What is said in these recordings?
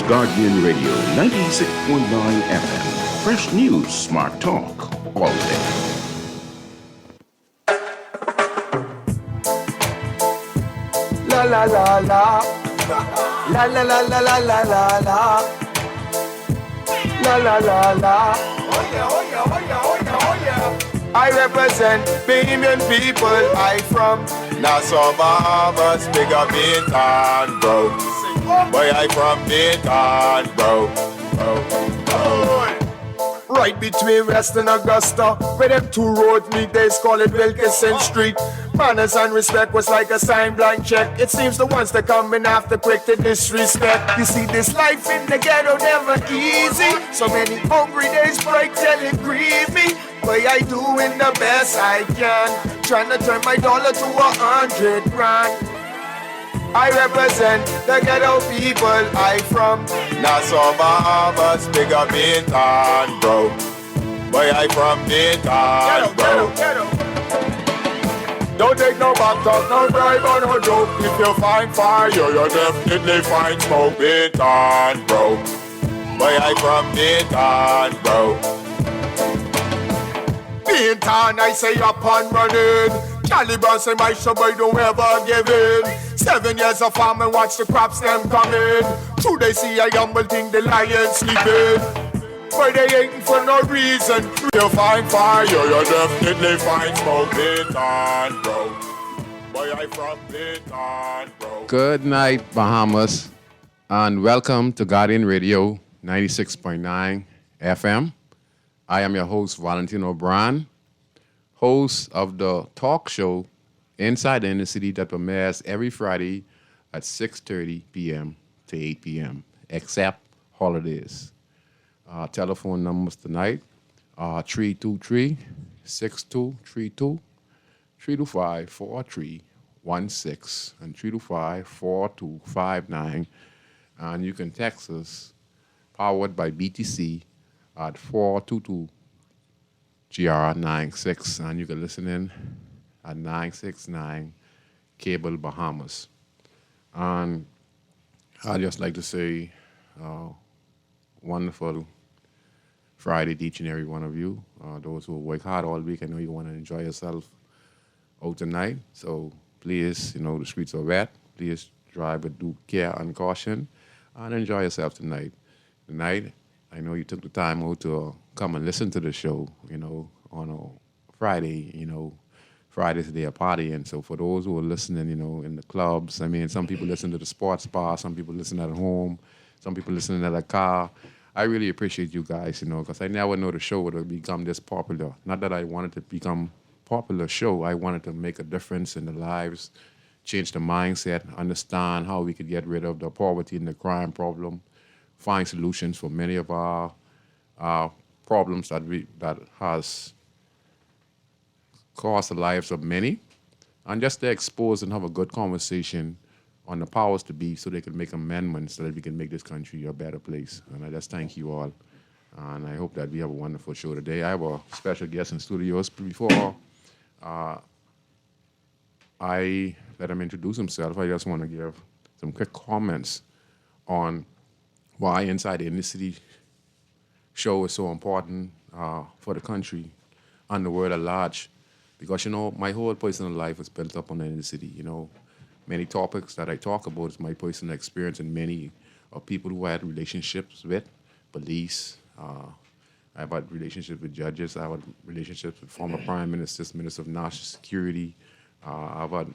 Guardian Radio 96.9 FM. Fresh news, smart talk, all day. La la la la. La la la la la la la la. La la la la. Oh yeah, oh yeah, oh yeah, oh yeah, oh yeah. I represent Bahamian people. I from Nassau, Bahamas, big up Bintan, bro. Boy, I from Bintan, bro. Right between West and Augusta, where them two roads meet, they call it Wilkinson Street. Manners and respect was like a sign blank check. It seems the ones that coming after quick to disrespect. You see, this life in the ghetto never easy. So many hungry days, break till it grieve me. But I doing the best I can, trying to turn my dollar to 100 grand. I represent the ghetto people. I from Nassau, Bahamas, big up Bintan, bro. Boy, I from Bintan, bro. Don't take no back talk, no bribe or no joke. If you find fire, you definitely find smoke. Bintan, bro. Boy, I from Bintan, bro. Bintan, I say up and running. Caliban say my show, boy, don't ever give in. 7 years of farm and watch the crops them coming. True they see a humble thing, the lion sleeping. But they ain't for no reason. You find fire, you definitely find smoke. Bintan, bro. Boy, I from Bintan, bro. Good night, Bahamas, and welcome to Guardian Radio 96.9 FM. I am your host, Valentino, host of the talk show Inside the Inner City that premieres every Friday at 6:30 p.m. to 8 p.m., except holidays. Telephone numbers tonight are 323-6232, 325-4316, and 325-4259. And you can text us, powered by BTC, at 422-GR96, and you can listen in at 969 Cable Bahamas. And I'd just like to say wonderful Friday to each and every one of you. Those who work hard all week, I know you want to enjoy yourself out tonight. So please, the streets are wet. Please drive with due care and caution and enjoy yourself tonight. Tonight, I know you took the time out to come and listen to the show, on a Friday, Friday's their party. And so for those who are listening, in the clubs, some people listen to the sports bar, some people listen at home, some people listen in a car. I really appreciate you guys, because I never know the show would have become this popular. Not that I wanted to become popular show. I wanted to make a difference in the lives, change the mindset, understand how we could get rid of the poverty and the crime problem, find solutions for many of our problems that has cost the lives of many, and just to expose and have a good conversation on the powers to be so they can make amendments so that we can make this country a better place. And I just thank you all. And I hope that we have a wonderful show today. I have a special guest in studios. Before I let him introduce himself, I just want to give some quick comments on why Inside the Inner City show is so important for the country and the world at large. Because, my whole personal life is built up on the inner city. Many topics that I talk about is my personal experience, and many of people who I had relationships with, police. I've had relationships with judges. I've had relationships with former prime ministers, ministers of national security. I've had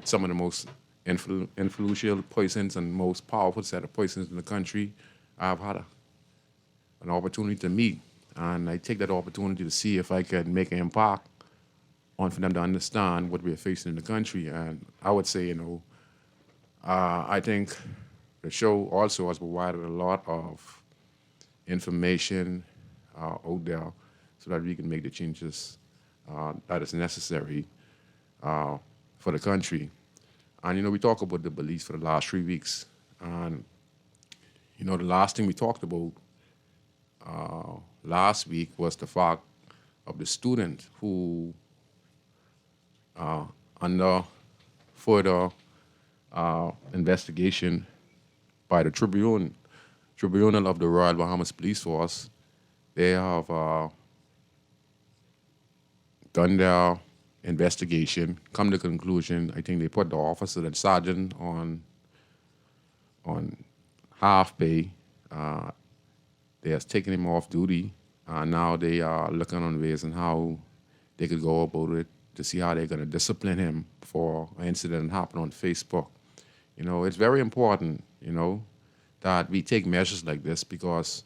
some of the most influential persons and most powerful set of persons in the country. I've had an opportunity to meet, and I take that opportunity to see if I can make an impact on for them to understand what we're facing in the country. And I would say, I think the show also has provided a lot of information out there so that we can make the changes that is necessary for the country. And, we talk about the beliefs for the last 3 weeks. And, the last thing we talked about last week was the fact of the student who under further investigation by the Tribune, Tribunal of the Royal Bahamas Police Force, they have done their investigation, come to the conclusion. I think they put the officer, the sergeant, on half pay. They have taken him off duty. Now they are looking on ways and how they could go about it to see how they're going to discipline him for an incident that happened on Facebook. It's very important, that we take measures like this because,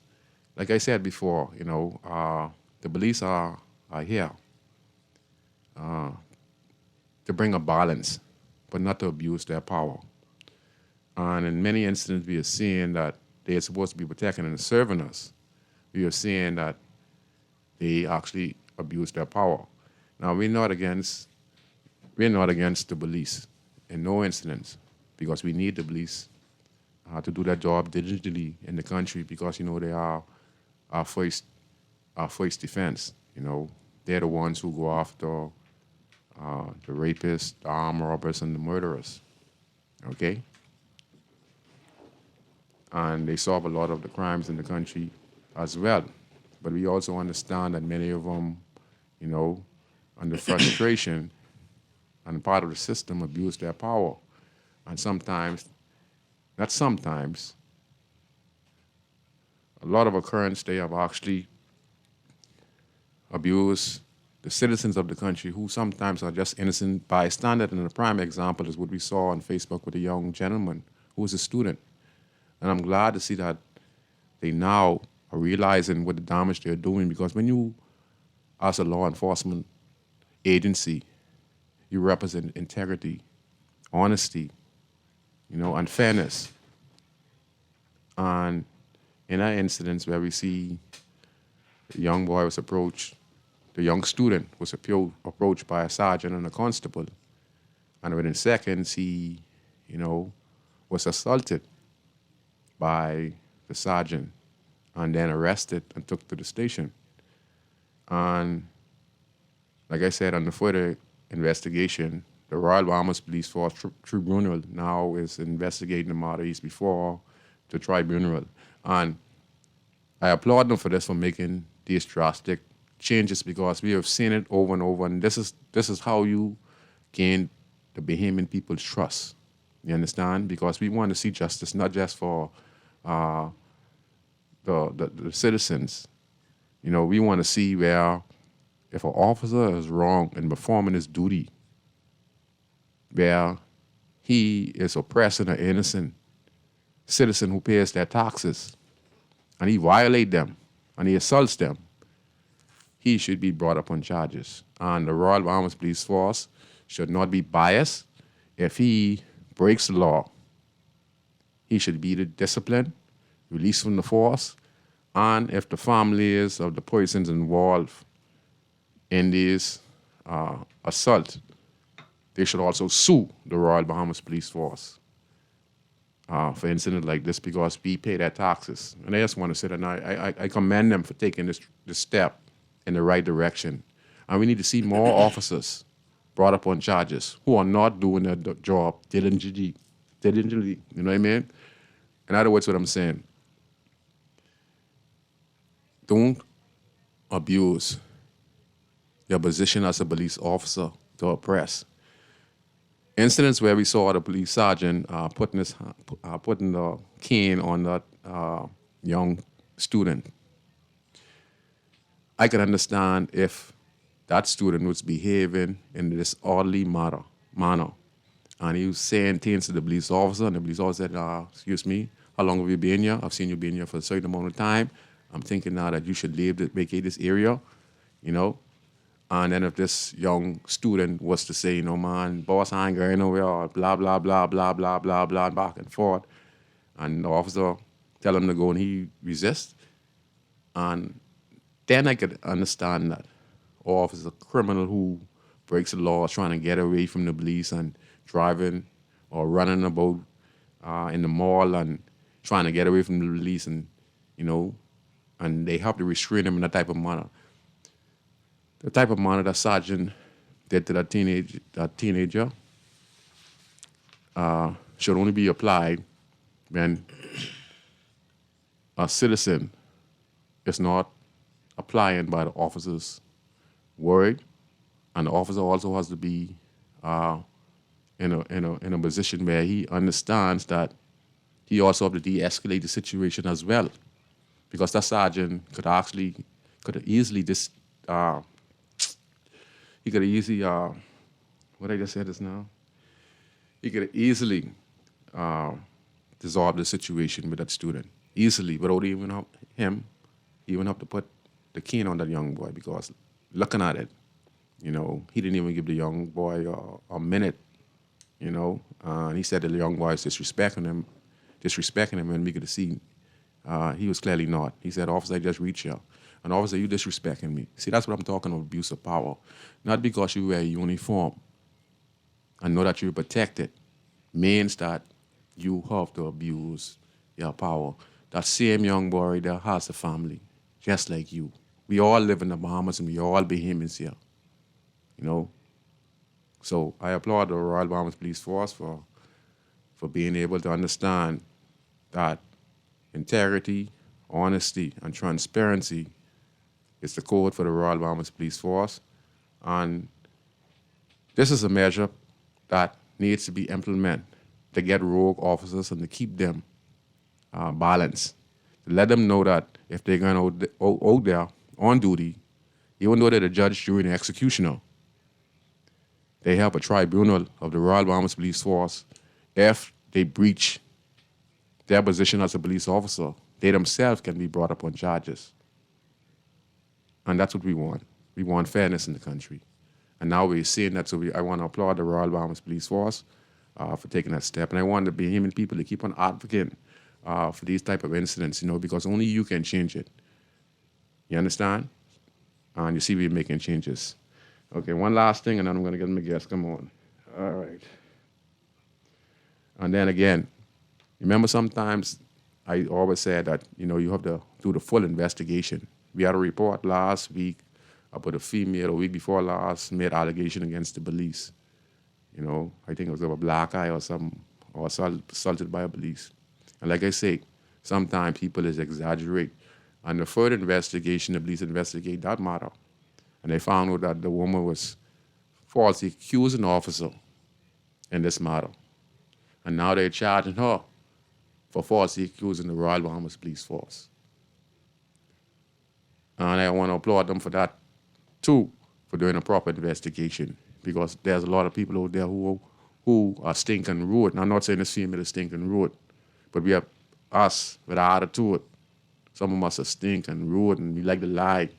like I said before, the police are here to bring a balance, but not to abuse their power. And in many instances, we are seeing that they are supposed to be protecting and serving us. We are seeing that they actually abuse their power. Now, we're not against the police in no instance because we need the police to do their job diligently in the country because, they are our first defense. They're the ones who go after the rapists, the armed robbers, and the murderers. Okay? And they solve a lot of the crimes in the country as well. But we also understand that many of them, under frustration and part of the system abuse their power. And sometimes, not sometimes, a lot of occurrence they have actually abused the citizens of the country who sometimes are just innocent bystanders. And the prime example is what we saw on Facebook with a young gentleman who was a student. And I'm glad to see that they now are realizing what the damage they're doing because when you, as a law enforcement agency, you represent integrity, honesty, and fairness. And in that incident where we see the young boy was approached, the young student was approached by a sergeant and a constable, and within seconds he, was assaulted by the sergeant and then arrested and took to the station. And like I said, on the further investigation, the Royal Bahamas Police Force Tribunal now is investigating the matter before the tribunal. And I applaud them for this, for making these drastic changes because we have seen it over and over. And this is how you gain the Bahamian people's trust. You understand? Because we want to see justice not just for the citizens. We want to see where if an officer is wrong in performing his duty, where he is oppressing an innocent citizen who pays their taxes, and he violates them, and he assaults them, he should be brought up on charges. And the Royal Bahamas Police Force should not be biased. If he breaks the law, he should be disciplined, released from the force, and if the families of the persons involved in this assault, they should also sue the Royal Bahamas Police Force for incidents like this because we pay their taxes. And I just want to say that I commend them for taking this step in the right direction. And we need to see more officers brought up on charges who are not doing their job diligently. You know what I mean? In other words, what I'm saying, don't abuse your position as a police officer to oppress. Incidents where we saw the police sergeant putting the cane on that young student. I can understand if that student was behaving in a disorderly manner, and he was saying things to the police officer, and the police officer said, excuse me, how long have you been here? I've seen you been here for a certain amount of time. I'm thinking now that you should vacate this area, And then if this young student was to say, man, boss, I ain't going nowhere, or blah, blah, blah, blah, blah, blah, blah, back and forth, and the officer tell him to go and he resists, and then I could understand that. Or if it's a criminal who breaks the law, trying to get away from the police and driving or running about in the mall and trying to get away from the police and, and they have to restrain him in that type of manner. The type of manner that sergeant did to that teenager should only be applied when a citizen is not applying by the officer's word, and the officer also has to be in a position where he understands that he also have to de-escalate the situation as well, because that sergeant could have easily he could have easily what I just said just now, he could have easily dissolved the situation with that student easily without even he even have to put the cane on that young boy, because looking at it, he didn't even give the young boy a minute, and he said that the young boy is disrespecting him, and we could see he was clearly not. He said, "Officer, I just reached you. And officer, you disrespecting me." See, that's what I'm talking about, abuse of power. Not because you wear a uniform and know that you're protected means that you have to abuse your power. That same young boy there has a family, just like you. We all live in the Bahamas and we all Bahamians here, So I applaud the Royal Bahamas Police Force for being able to understand that integrity, honesty, and transparency is the code for the Royal Bahamas Police Force. And this is a measure that needs to be implemented to get rogue officers and to keep them balanced. To let them know that if they're going out there on duty, even though they're the judge, jury, and the executioner, they have a tribunal of the Royal Bahamas Police Force. If they breach their position as a police officer, they themselves can be brought up on charges. And that's what we want. We want fairness in the country. And now we're seeing that, so I want to applaud the Royal Bahamas Police Force for taking that step. And I want the Bahamian people to keep on advocating for these type of incidents, because only you can change it. You understand? And you see we're making changes. Okay, one last thing, and then I'm going to get my guest. Come on. All right. And then again, remember sometimes I always said that, you have to do the full investigation. We had a report last week about a female, a week before last, made allegation against the police. I think it was of a black eye or something, or assaulted by a police. And like I say, sometimes people is exaggerate. And the further investigation, the police investigate that matter. And they found out that the woman was falsely accusing the officer in this matter. And now they're charging her for falsely accusing the Royal Bahamas Police Force. And I want to applaud them for that, too, for doing a proper investigation, because there's a lot of people out there who are stinking rude. And I'm not saying this female is stinking rude, but we have us with our attitude. Some of us are stinking rude, and we like to lie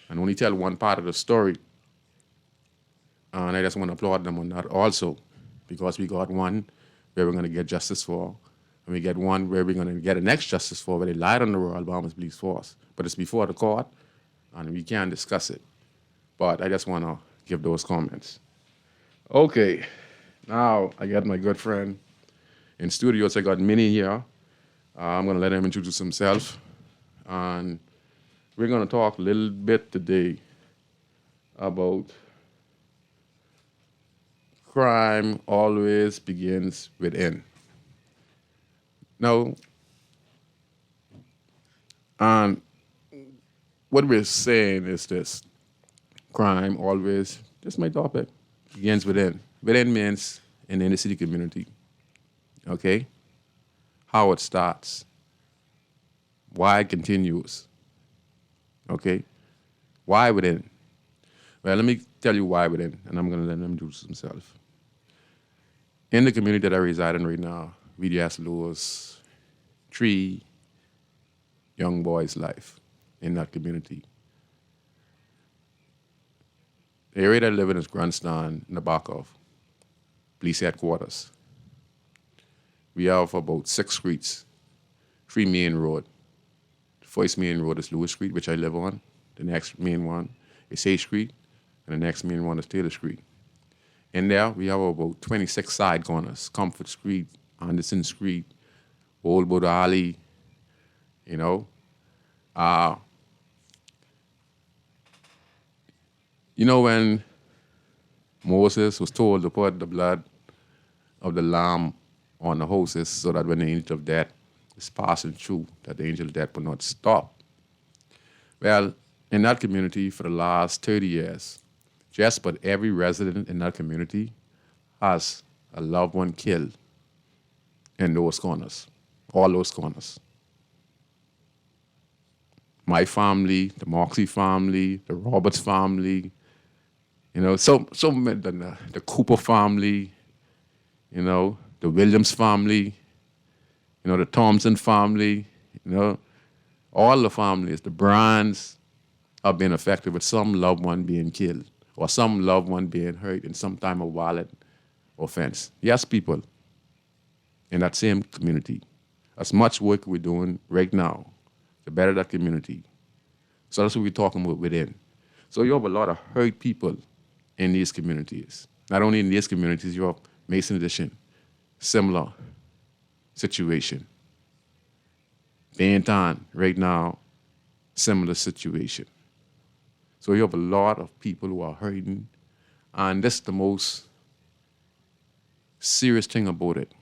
and only tell one part of the story. And I just want to applaud them on that also, because we got one where we're going to get justice for, and we get one where we're going to get the next justice for, where they lied on the Royal Bahamas Police Force. But it's before the court, and we can't discuss it. But I just want to give those comments. Okay, now I got my good friend in studios. I got Minnie here. I'm going to let him introduce himself. And we're going to talk a little bit today about crime always begins within. Now, what we're saying is this: crime always, this is my topic, begins within. Within means in the inner city community. Okay? How it starts. Why it continues. Okay? Why within? Well, let me tell you why within, and I'm going to let him introduce himself. In the community that I reside in right now, we just lose 3 young boys' life in that community. The area that I live in is Grandstand, in the back of police headquarters. We have about 6 streets, 3 main road. The first main road is Lewis Street, which I live on. The next main one is A Street, and the next main one is Taylor Street. In there, we have about 26 side corners: Comfort Street, Anderson Street, Old Buddha Alley, when Moses was told to put the blood of the lamb on the houses so that when the angel of death is passing through, that the angel of death will not stop. Well, in that community for the last 30 years, just about every resident in that community has a loved one killed in those corners, all those corners. My family, the Moxie family, the Roberts family, so many, the Cooper family, the Williams family, the Thompson family, all the families, the Brands have been affected with some loved one being killed or some loved one being hurt in some type of violent offense. Yes, people in that same community. As much work we're doing right now to better that community. So that's what we're talking about within. So you have a lot of hurt people in these communities. Not only in these communities, you have Mason Addition, similar situation. Bainton, right now, similar situation. So you have a lot of people who are hurting, and that's the most serious thing about it.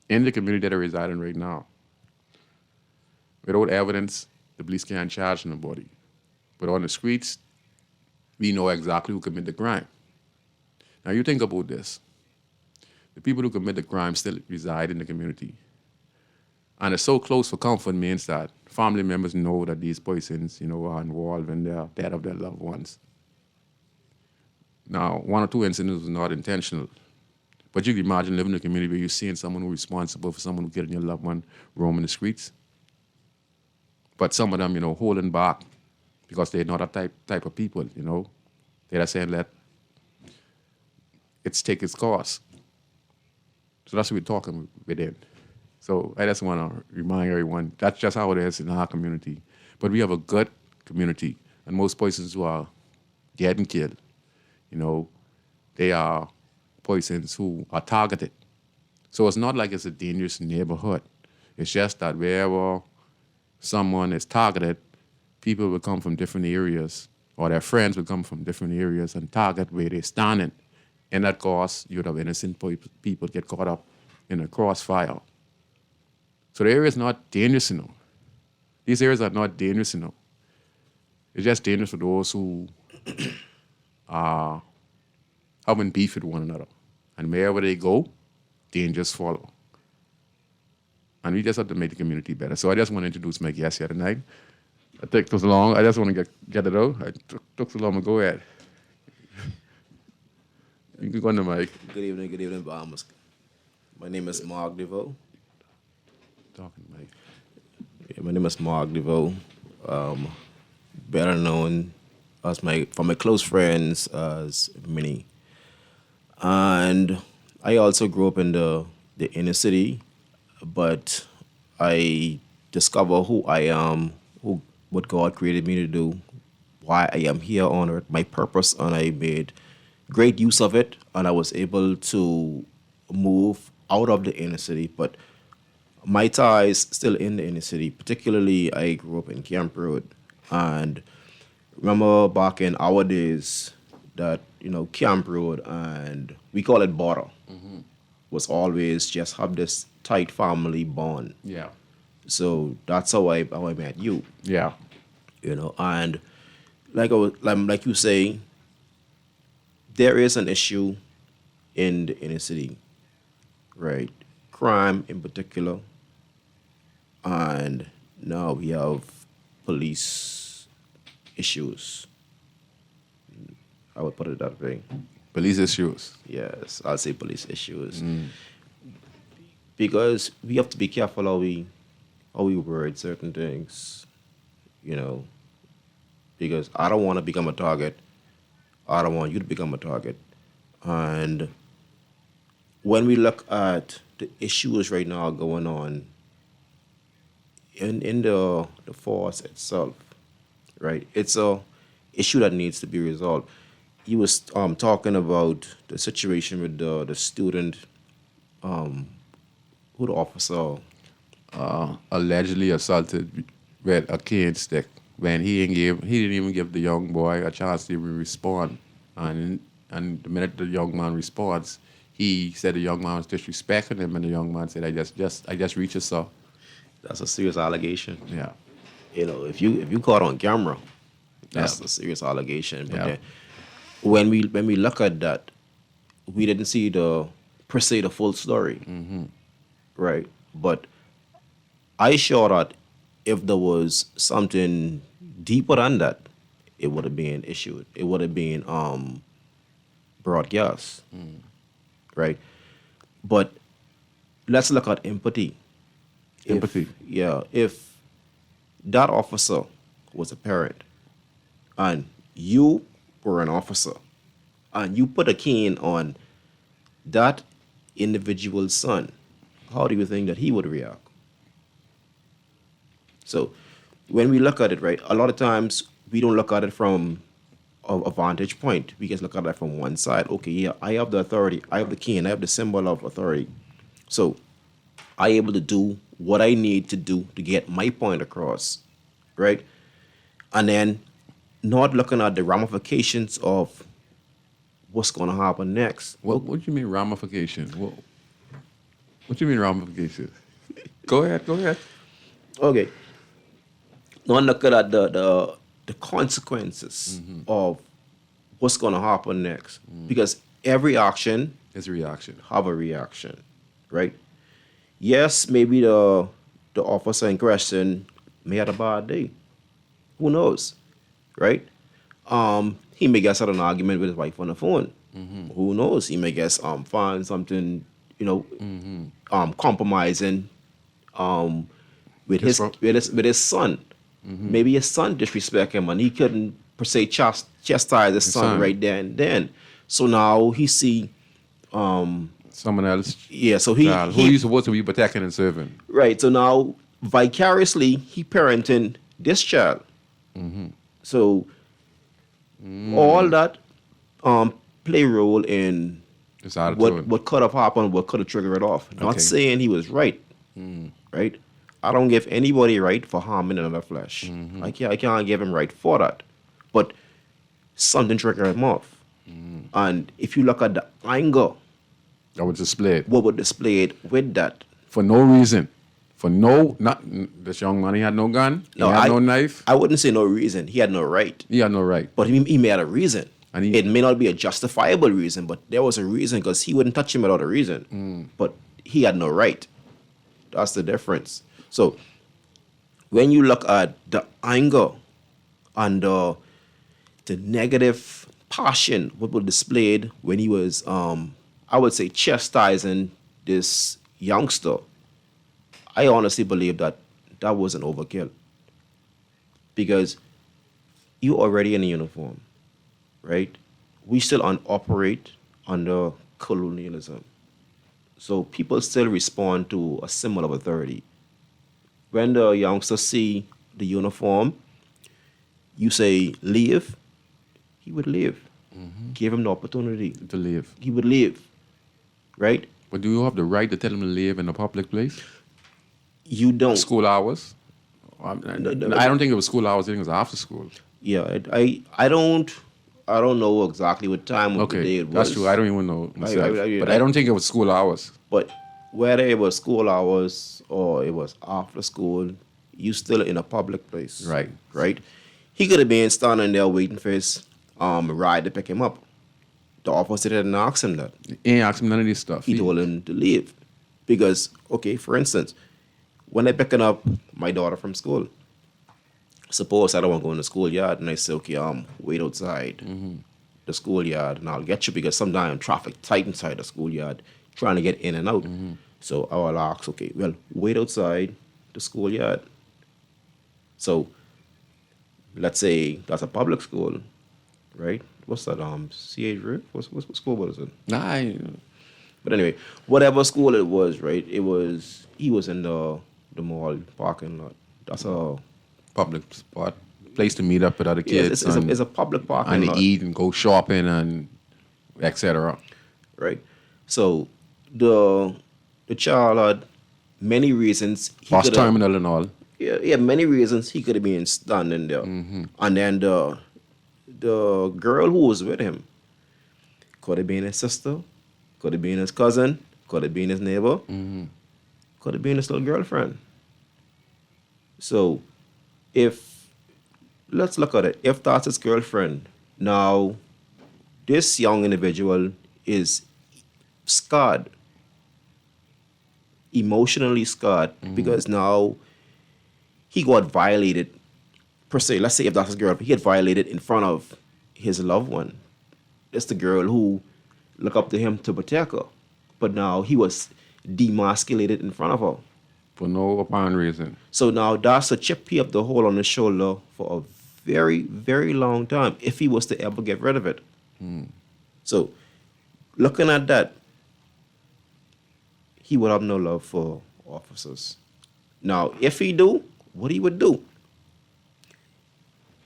In the community that I reside in right now, without evidence, the police can't charge nobody. But on the streets, we know exactly who committed the crime. Now you think about this. The people who commit the crime still reside in the community. And it's so close for comfort means that family members know that these persons, are involved in the death of their loved ones. Now, one or two incidents was not intentional. But you can imagine living in a community where you're seeing someone who's responsible for someone who killed your loved one roaming the streets. But some of them, holding back because they're not that type of people, They're just saying let it take its course. So that's what we're talking within. So I just want to remind everyone, that's just how it is in our community. But we have a good community, and most persons who are getting killed, they are persons who are targeted. So it's not like it's a dangerous neighborhood. It's just that wherever someone is targeted, people will come from different areas, or their friends will come from different areas and target where they're standing. And that cause, you'd have innocent people get caught up in a crossfire. So the area is not dangerous, These areas are not dangerous, It's just dangerous for those who are having beef with one another. And wherever they go, dangers follow. And we just have to make the community better. So I just want to introduce my guest here tonight. I think it was long. I just want to get it out. I took so long to go ahead. You can go on the mic. Good evening, Bahamas. My name is Mark DeVoe. Talking Mike. Yeah, my name is Mark DeVoe. Better known as from my close friends as Minnie. And I also grew up in the inner city, but I discovered who I am, what God created me to do, why I am here on earth, my purpose, and I made great use of it, and I was able to move out of the inner city, but my ties still in the inner city. Particularly, I grew up in Camp Road, and remember back in our days that Camp Road, and we call it border, was always just have this tight family bond. Yeah. So that's how I met you. Yeah. And like you say, there is an issue in the inner city, right? Crime in particular. And now we have police issues. I would put it that way. Police issues. Yes, I'll say police issues. Because we have to be careful how we word certain things, because I don't want to become a target. I don't want you to become a target. And when we look at the issues right now going on in the force itself, right? It's a issue that needs to be resolved. You was talking about the situation with the student, who the officer Allegedly assaulted with a cane stick when he didn't even give the young boy a chance to even respond. And the minute the young man responds, he said the young man was disrespecting him, and the young man said, I just reached a saw. That's a serious allegation. Yeah. If you caught on camera, that's Yeah. a serious allegation. But Yeah. then when we look at that, we didn't see the full story, right? But I sure that if there was something deeper than that, it would have been issued. It would have been broadcast, right? But let's look at empathy. Empathy. If that officer was a parent and you were an officer and you put a cane on that individual's son, how do you think that he would react? So when we look at it, right, a lot of times we don't look at it from a vantage point. We just look at it from one side. Okay, yeah, I have the authority. I have the cane. I have the symbol of authority. So I able to do what I need to do to get my point across, right? And then not looking at the ramifications of what's going to happen next. What do you mean ramification? What do you mean ramification? Go ahead. Okay. Not looking at the consequences of what's going to happen next, because every action His reaction. have a reaction, right? Yes, maybe the officer in question may have a bad day. Who knows, right? He may get an argument with his wife on the phone. Who knows? He may get find something, compromising with his son. Maybe his son disrespect him and he couldn't per se chastise his son right there and then. So now he see Someone else. so he Who you supposed to be protecting and serving? right. So now vicariously he parenting this child. So all that play a role in His attitude. what could have happened, what could have triggered it off. Not Okay. saying he was right, right? I don't give anybody right for harming another flesh. I can't give him right for that. But something triggered him off. And if you look at the anger, That was displayed what was displayed with that, for no reason. This young man, he had no gun. He had no knife. I wouldn't say no reason. He had no right. He had no right. But he made a reason. And It may not be a justifiable reason, but there was a reason because he wouldn't touch him without a reason. But he had no right. That's the difference. So when you look at the anger and the negative passion what was displayed when he was, I would say, chastising this youngster, I honestly believe that was an overkill. Because you already in a uniform, right? We still operate under colonialism. So people still respond to a symbol of authority. When the youngsters see the uniform, you say, leave, he would leave. Give him the opportunity. To live. He would leave, right? But do you have the right to tell him to live in a public place? You don't. School hours? I don't think it was school hours. I think it was after school. Yeah, I don't know exactly what time of the day it was. That's true. I don't even know myself. But I don't think it was school hours. But whether it was school hours or it was after school, you still in a public place. Right. Right? He could have been standing there waiting for his ride to pick him up. The officer didn't ask him that. He ain't asked him none of this stuff. He told him to leave. Because, okay, for instance, when I picking up my daughter from school, suppose I don't want to go in the schoolyard and I say, okay, wait outside the schoolyard and I'll get you because sometimes traffic tight inside the schoolyard trying to get in and out. So I will ask, okay, well, wait outside the schoolyard. So let's say that's a public school, right? What's that? CH Rick? What school was it? Nah, But anyway, whatever school it was, right? He was in the mall parking lot. That's a public spot, place to meet up with other kids. It's a public parking and lot. eat and go shopping and etc. Right. So the child had many reasons. Bus terminal and all. Yeah, many reasons he could have been standing there. And then the girl who was with him could have been his sister, Could have been his cousin. Could have been his neighbor. Could have been his little girlfriend. So, if let's look at it. If that's his girlfriend, now this young individual is scarred, emotionally scarred, because now he got violated per se. Let's say if that's his girlfriend, he had violated in front of his loved one. It's the girl who looked up to him to protect her, but now he was demasculated in front of her. For no apparent reason. So now that's a chip he have to hold on his shoulder for a very, very long time if he was to ever get rid of it. So looking at that, he would have no love for officers. Now, if he do, what he would do,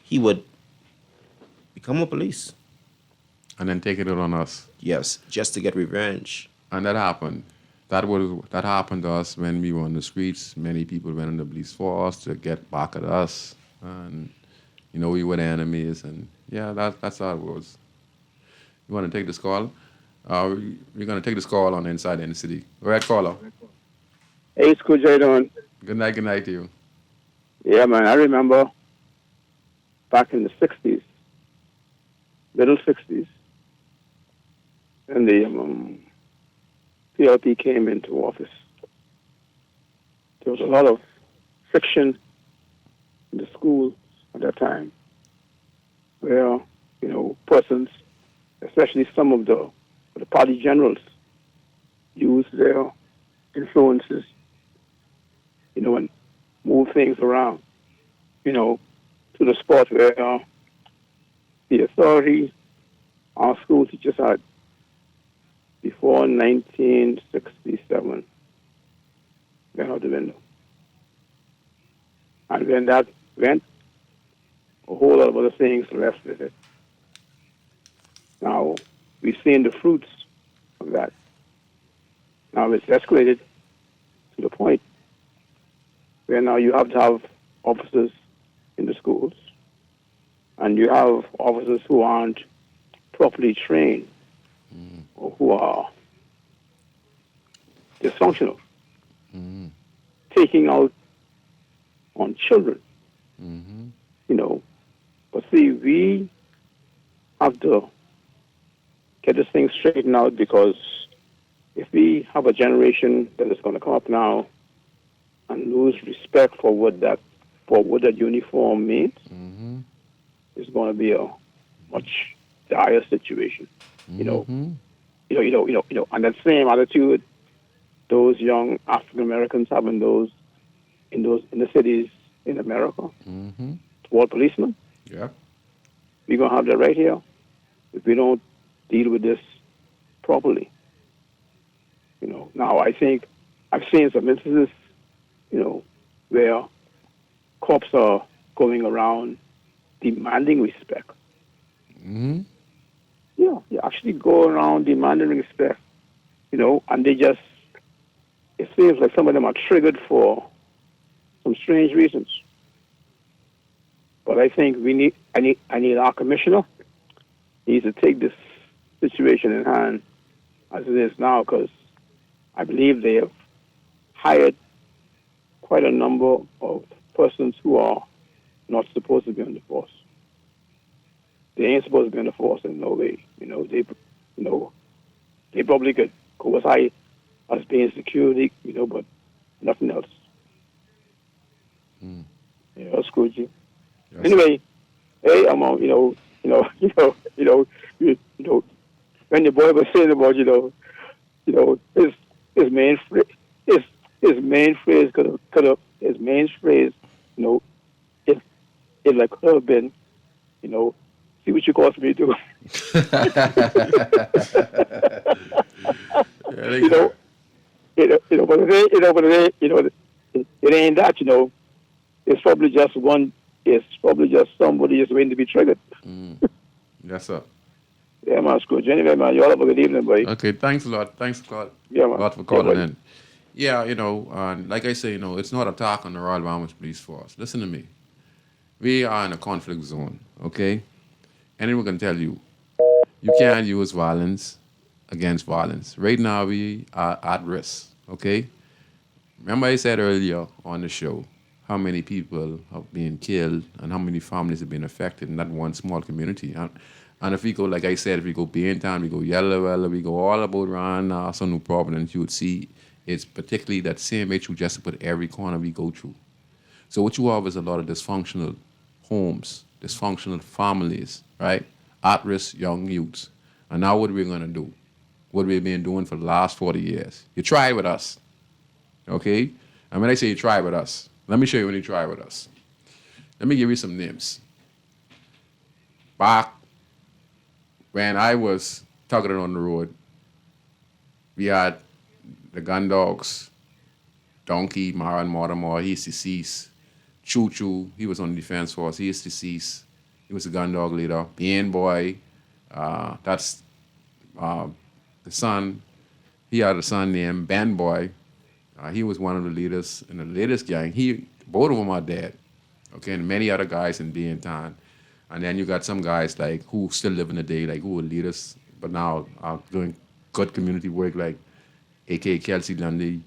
he would become a police. And then take it out on us. Yes, just to get revenge. And that happened. That happened to us when we were on the streets. Many people went in the police force to get back at us. And, we were the enemies. And, yeah, that's how it was. You want to take this call? We're going to take this call on Inside in the City. Go ahead, caller. Hey, Scrooge, how you doing? Good night to you. Yeah, man, I remember back in the 60s, middle 60s, and the PLP came into office. There was a lot of friction in the schools at that time where, persons, especially some of the party generals, used their influences, and move things around, to the spot where the authority our school teachers had before 1967 went out the window. And when that went, a whole lot of other things left with it. Now, we've seen the fruits of that. Now it's escalated to the point where now you have to have officers in the schools, and you have officers who aren't properly trained or who are dysfunctional, taking out on children. But see, we have to get this thing straightened out, because if we have a generation that is going to come up now and lose respect for what that uniform means, it's going to be a much dire situation. And that same attitude those young African Americans have in the cities in America toward policemen. Yeah. We're going to have that right here if we don't deal with this properly. Now I think I've seen some instances, where cops are going around demanding respect. Yeah, you actually go around demanding respect, and it seems like some of them are triggered for some strange reasons. But I think I need our commissioner. He needs to take this situation in hand as it is now, because I believe they have hired quite a number of persons who are not supposed to be on the force. They ain't supposed to be on the force in no way. They probably could go as high as being security, but nothing else. Scrooge. Yes. Anyway, hey, I'm on. When the boy was saying about, his main phrase, it like could have been, see what you caused me to do. It ain't that, it's probably just somebody just waiting to be triggered. Yes, sir. Yeah, man, Scrooge. Anyway, man, you all have a good evening, boy. Okay, thanks a lot. Thanks a lot. Yeah, man. A lot for calling in. Yeah, like I say, it's not an attack on the Royal Bahamas Police Force. Listen to me. We are in a conflict zone, okay? Anyone can tell you, you can't use violence against violence. Right now, we are at risk, okay? Remember I said earlier on the show how many people have been killed and how many families have been affected in that one small community. And if we go, like I said, if we go Baintown, we go Yellow, we go all about around Nassau, New Providence, you would see it's particularly that same issue just about every corner we go through. So what you have is a lot of dysfunctional homes, dysfunctional families, right? At-risk young youths. And now what are we going to do? What we've been doing for the last 40 years. You try with us, okay? And when I say you try with us, let me show you when you try with us. Let me give you some names. Back when I was tugging it on the road, we had the gun dogs, Donkey, Maran Mortimer, he is deceased. Choo Choo, he was on the defense force, he is deceased. He was a gun dog leader. Bean Boy, that's the son. He had a son named Ben Boy. He was one of the leaders in the latest gang. Both of them are dead. Okay, and many other guys in Baintown. And then you got some guys like who still live in the day, like who were leaders, but now are doing good community work, like A.K. Kelsey Lundy,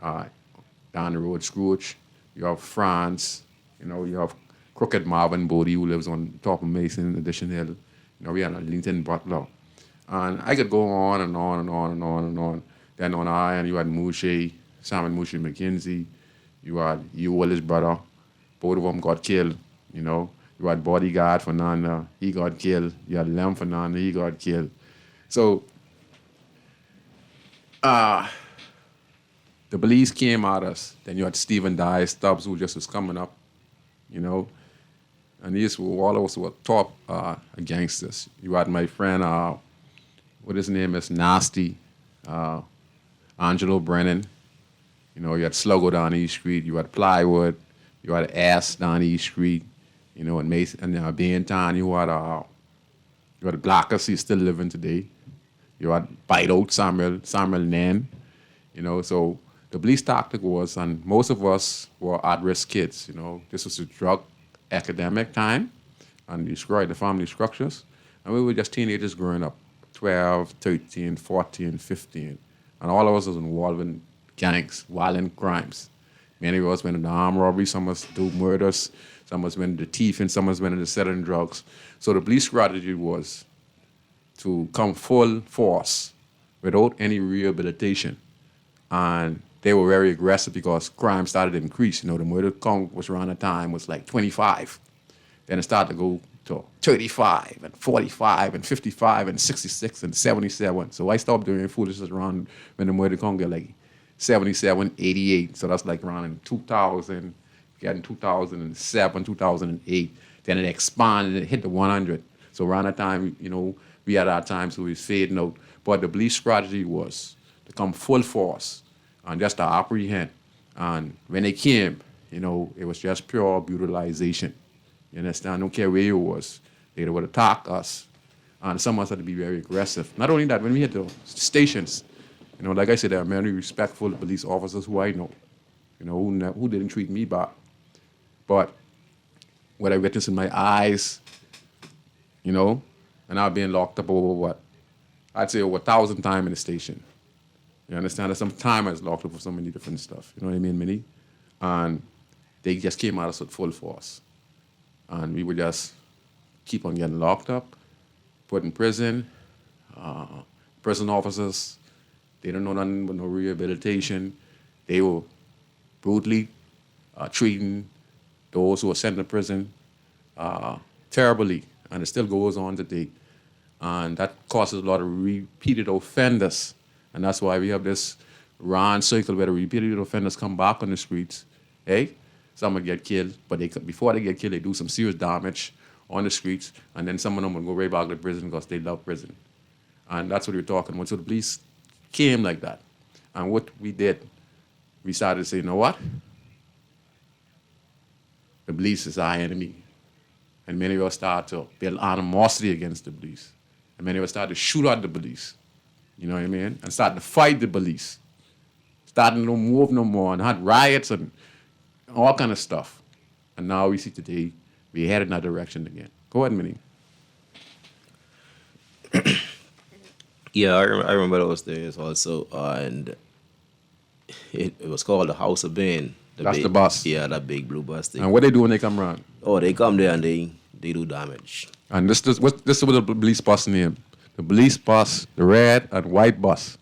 down the road, Scrooge. You have France, you have Crooked Marvin Bodie, who lives on top of Mason, Addition Hill. We had a Linton Butler. And I could go on and on and on and on and on. Then on our end, you had Mouche, Simon Mouche McKenzie. You had Willis' brother. Both of them got killed, You had Bodyguard Fernanda, he got killed. You had Lem Fernanda, he got killed. So, the police came at us. Then you had Stephen Dye Stubbs, who just was coming up, And these were all of us were top gangsters. You had my friend, what his name is, Nasty, Angelo Brennan. You had Sluggo down East Street. You had Plywood. You had Ass down East Street. And Mason and Baintown. You had Blackers. He's still living today. You had Bite Out Samuel Nan. So the police tactic was, and most of us were at-risk kids. This was a drug academic time, and destroyed the family structures. And we were just teenagers growing up, 12, 13, 14, 15. And all of us was involved in gangs, violent crimes. Many of us went into armed robbery, some of us do murders, some of us went into thieving, some of us went into selling drugs. So the police strategy was to come full force without any rehabilitation. And they were very aggressive because crime started to increase. The murder count was around the time was like 25. Then it started to go to 35 and 45 and 55 and 66 and 77. So I stopped doing foolishness around when the murder count got like 77, 88. So that's like around in 2000, got in 2007, 2008. Then it expanded, it hit the 100. So around that time, we had our time, so we was fading out. But the police strategy was to come full force and just to apprehend. And when they came, it was just pure brutalization. You understand? I don't care where it was. They would attack us. And some of us had to be very aggressive. Not only that, when we hit the stations, like I said, there are many respectful police officers who I know, who didn't treat me bad. But what I witnessed in my eyes, and I've been locked up over what? I'd say over 1,000 times in the station. You understand? There's some time I was locked up for so many different stuff. You know what I mean, Minnie? And they just came at us with full force. And we would just keep on getting locked up, put in prison, prison officers. They don't know nothing but no rehabilitation. They were brutally treating those who were sent to prison terribly, and it still goes on today. And that causes a lot of repeated offenders. And that's why we have this round circle where the repeated offenders come back on the streets. Hey, some will get killed, but before they get killed, they do some serious damage on the streets, and then some of them will go right back to prison because they love prison. And that's what we're talking about. So the police came like that. And what we did, we started to say, you know what? The police is our enemy. And many of us started to build animosity against the police. And many of us started to shoot at the police. You know what I mean? And started to fight the police. Started to don't move no more and had riots and all kind of stuff. And now we see today, we're headed in that direction again. Go ahead, Minnie. Yeah, I remember those days also, and it was called the House of Ben. That's the bus. Yeah, that big blue bus thing. And what they do when they come around? Oh, they come there and they do damage. And this is what the police bus name. The police bus, the red and white bus.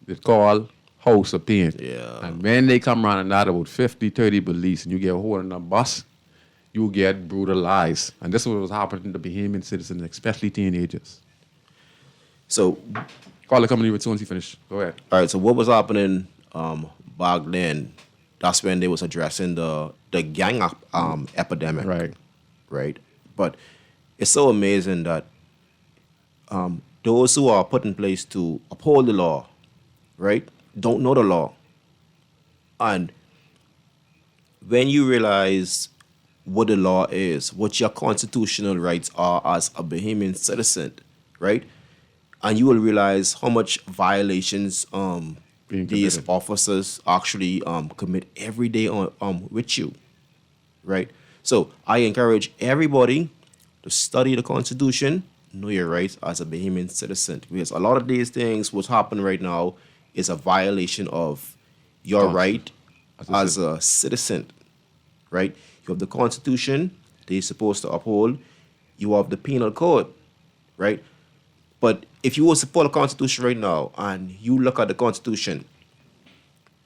It's called House of Pain. Yeah. And when they come around and not about 50, 30 police and you get a hold on the bus, you get brutalized. And this is what was happening to Bahamian citizens, especially teenagers. So, Call the company with soon as you finish. Go ahead. all right. So what was happening back then? That's when they was addressing the gang epidemic. Right. But it's so amazing that those who are put in place to uphold the law, right, don't know the law. And when you realize what the law is, what your constitutional rights are as a Bahamian citizen, right, and you will realize how much violations Being these committed. officers actually commit every day on with you, right? So I encourage everybody to study the Constitution, know your rights as a Bahamian citizen, because a lot of these things, what's happening right now, is a violation of your right as a citizen, right? You have the Constitution they're supposed to uphold. You have the Penal Code, right? But if you was to follow the Constitution right now and you look at the Constitution,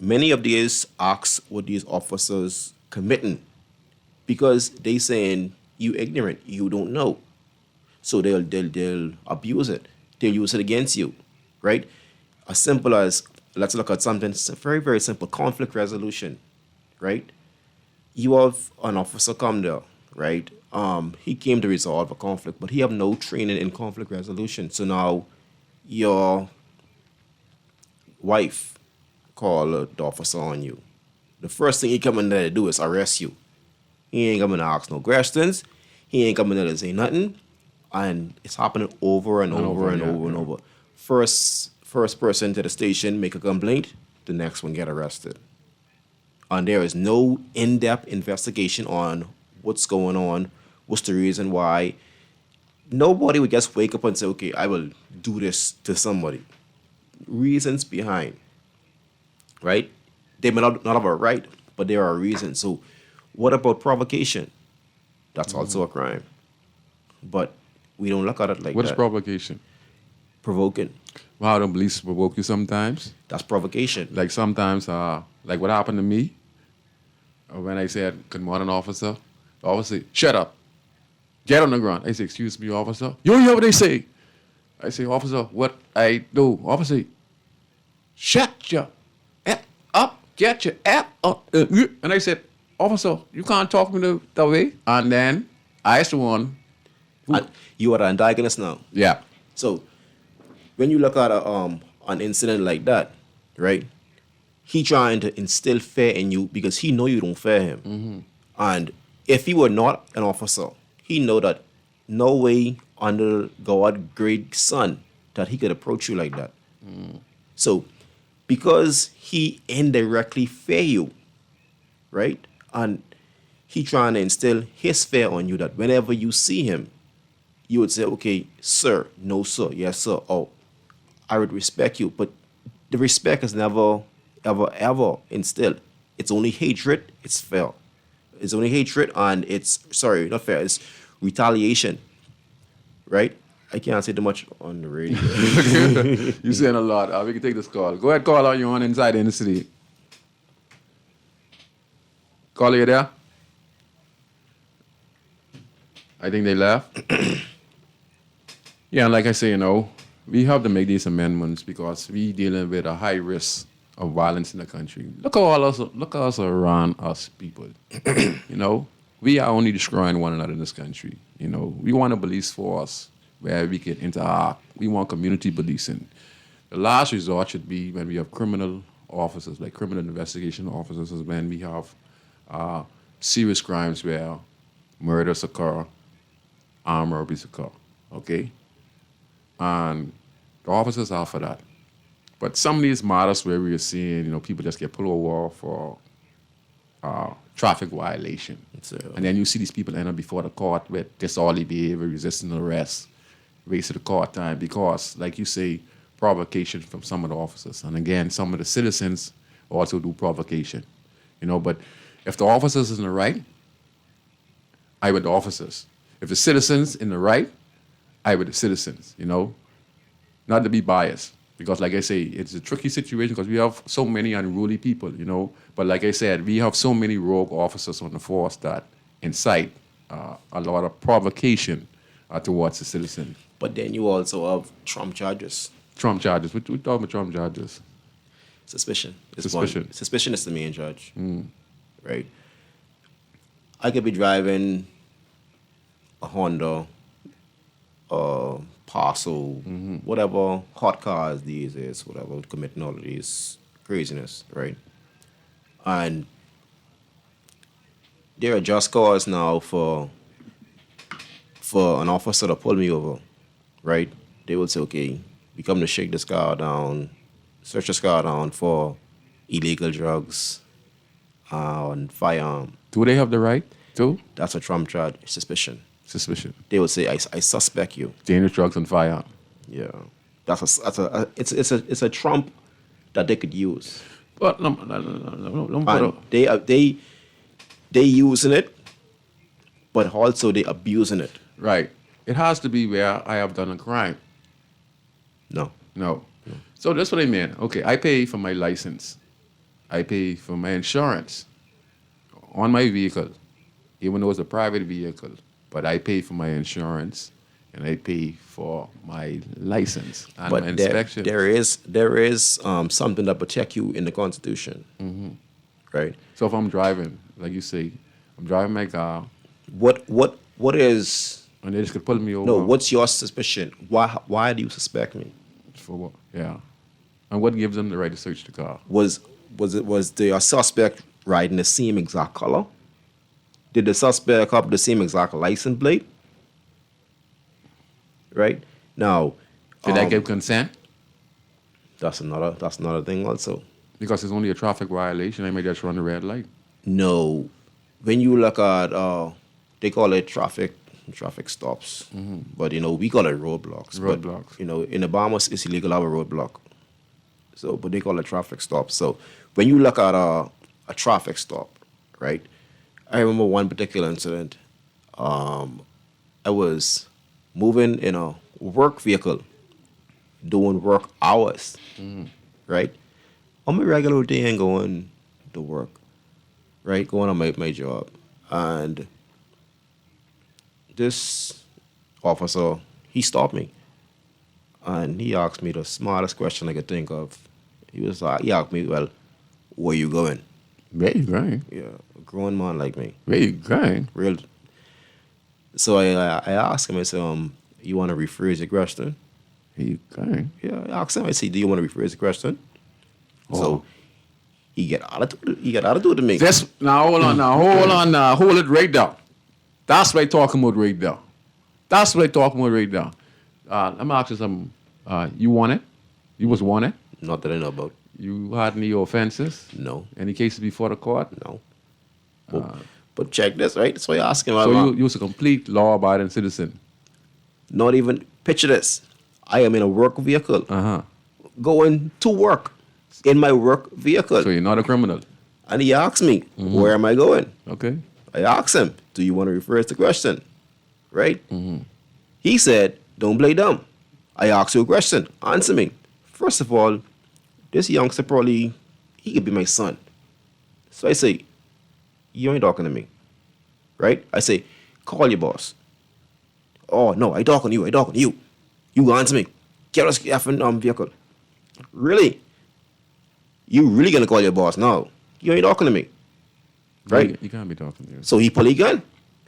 many of these acts what these officers committing because they saying you ignorant, you don't know. So they'll abuse it. They'll use it against you, right? As simple as, let's look at something very, very simple, conflict resolution, right? You have an officer come there, right? He came to resolve a conflict, but he have no training in conflict resolution. So now your wife call the officer on you. The first thing he come in there to do is arrest you. He ain't coming to ask no questions. He ain't coming there to say nothing. And it's happening over and over and over and over. First person to the station make a complaint, the next one get arrested. And there is no in-depth investigation on what's going on, what's the reason why. Nobody would just wake up and say, okay, I will do this to somebody. Reasons behind, right? They may not have a right, but there are reasons. So what about provocation? That's also a crime. But we don't look at it like What is that. provocation? Provoking. How the police provoke you sometimes? That's provocation. Like sometimes, like what happened to me when I said, good morning, officer. The officer said, shut up. Get on the ground. I say, excuse me, officer. You hear what they say? I say, officer, what I do? Officer, shut your app up. Get your app up. And I said, officer, you can't talk to me that way. And then I asked the one. And you are an antagonist now. Yeah. So when you look at an incident like that, right? He trying to instill fear in you because he know you don't fear him. And if he were not an officer, he know that no way under God great son that he could approach you like that. So because he indirectly fear you, right? And he trying to instill his fear on you that whenever you see him, you would say, okay, sir, no, sir, yes, sir. Oh, I would respect you. But the respect is never, ever, ever instilled. It's only hatred, it's fear. It's only hatred and it's, sorry, not fair, it's retaliation, right? I can't say too much on the radio. You're saying a lot. We can take this call. Go ahead, call on you on Inside in the City. Call, you there? I think they left. Yeah, and like I say, we have to make these amendments because we dealing with a high risk of violence in the country. Look at us around us people. We are only destroying one another in this country. We want a police force where we can interact. We want community policing. The last resort should be when we have criminal officers, like criminal investigation officers, is when we have serious crimes where murders occur, armed robberies occur. Okay? And the officers are for that. But some of these matters where we are seeing, people just get pulled over for traffic violation. And then you see these people end up before the court with disorderly behavior, resisting arrest, race to the court time. Because, like you say, provocation from some of the officers. And again, some of the citizens also do provocation. But if the officers is in the right, I with the officers. If the citizens in the right, I with the citizens, Not to be biased. Because like I say, it's a tricky situation because we have so many unruly people, But like I said, we have so many rogue officers on the force that incite a lot of provocation towards the citizen. But then you also have Trump charges. Trump charges. We talking about Trump charges. Suspicion. Suspicion. Suspicion is the main charge. Right? I could be driving a Honda, Parcel, whatever, hot cars these days, whatever, committing all of these craziness, right? And there are just cause now for an officer to pull me over, right? They will say, okay, we come to shake this car down, search this car down for illegal drugs and firearm. Do they have the right to? That's a Trump charge, suspicion. They will say, I suspect you. Dangerous drugs and firearm. Yeah, it's a Trump that they could use. But And they using it, but also they abusing it. right. It has to be where I have done a crime. No. So that's what I mean. Okay, I pay for my license. I pay for my insurance on my vehicle, even though it's a private vehicle. But I pay for my insurance and I pay for my license and my inspection. There is something that protect you in the Constitution, right? So if I'm driving, like you say, I'm driving my car, What is and they just could pull me over. no? What's your suspicion? Why do you suspect me? For what? Yeah. And what gives them the right to search the car? Was the suspect riding the same exact color? Did the suspect have the same exact license plate? Right now, Did I give consent? that's another thing also. Because it's only a traffic violation. I may just run the red light. No, when you look at they call it traffic stops, but we call it roadblocks. Roadblocks. But, in the Bahamas, it's illegal to have a roadblock. So, but they call it traffic stops. So, when you look at a traffic stop, right? I remember one particular incident. I was moving in a work vehicle, doing work hours, right? On my regular day and going to work, right? Going on my job. And this officer, he stopped me. And he asked me the smartest question I could think of. He asked me, well, where you going? Where you going? Yeah, a grown man like me. Where you going? Real. So I asked him, I said, you want to rephrase the question? Where you going? Yeah, I asked him, I said, do you want to rephrase the question? Oh. So he got attitude to me. Just now, hold on, hold it right down. That's what I'm talking about right now. Let me ask you something. You want it? You was wanted? Not that I know about. You had any offenses? No. Any cases before the court? No. But check this, right? So I asked him. So you was a complete law-abiding citizen. Not even, picture this. I am in a work vehicle. Going to work in my work vehicle. So you're not a criminal. And he asked me, where am I going? Okay. I asked him, do you want to rephrase the question? Right? He said, don't play dumb. I asked you a question. Answer me. First of all, this youngster probably, he could be my son. So I say, you ain't talking to me. Right? I say, call your boss. Oh, no, I talking to you. You answer me. Get us effing vehicle. Really? You really gonna call your boss? No. You ain't talking to me. Right? You can't be talking to you. So he pull his gun.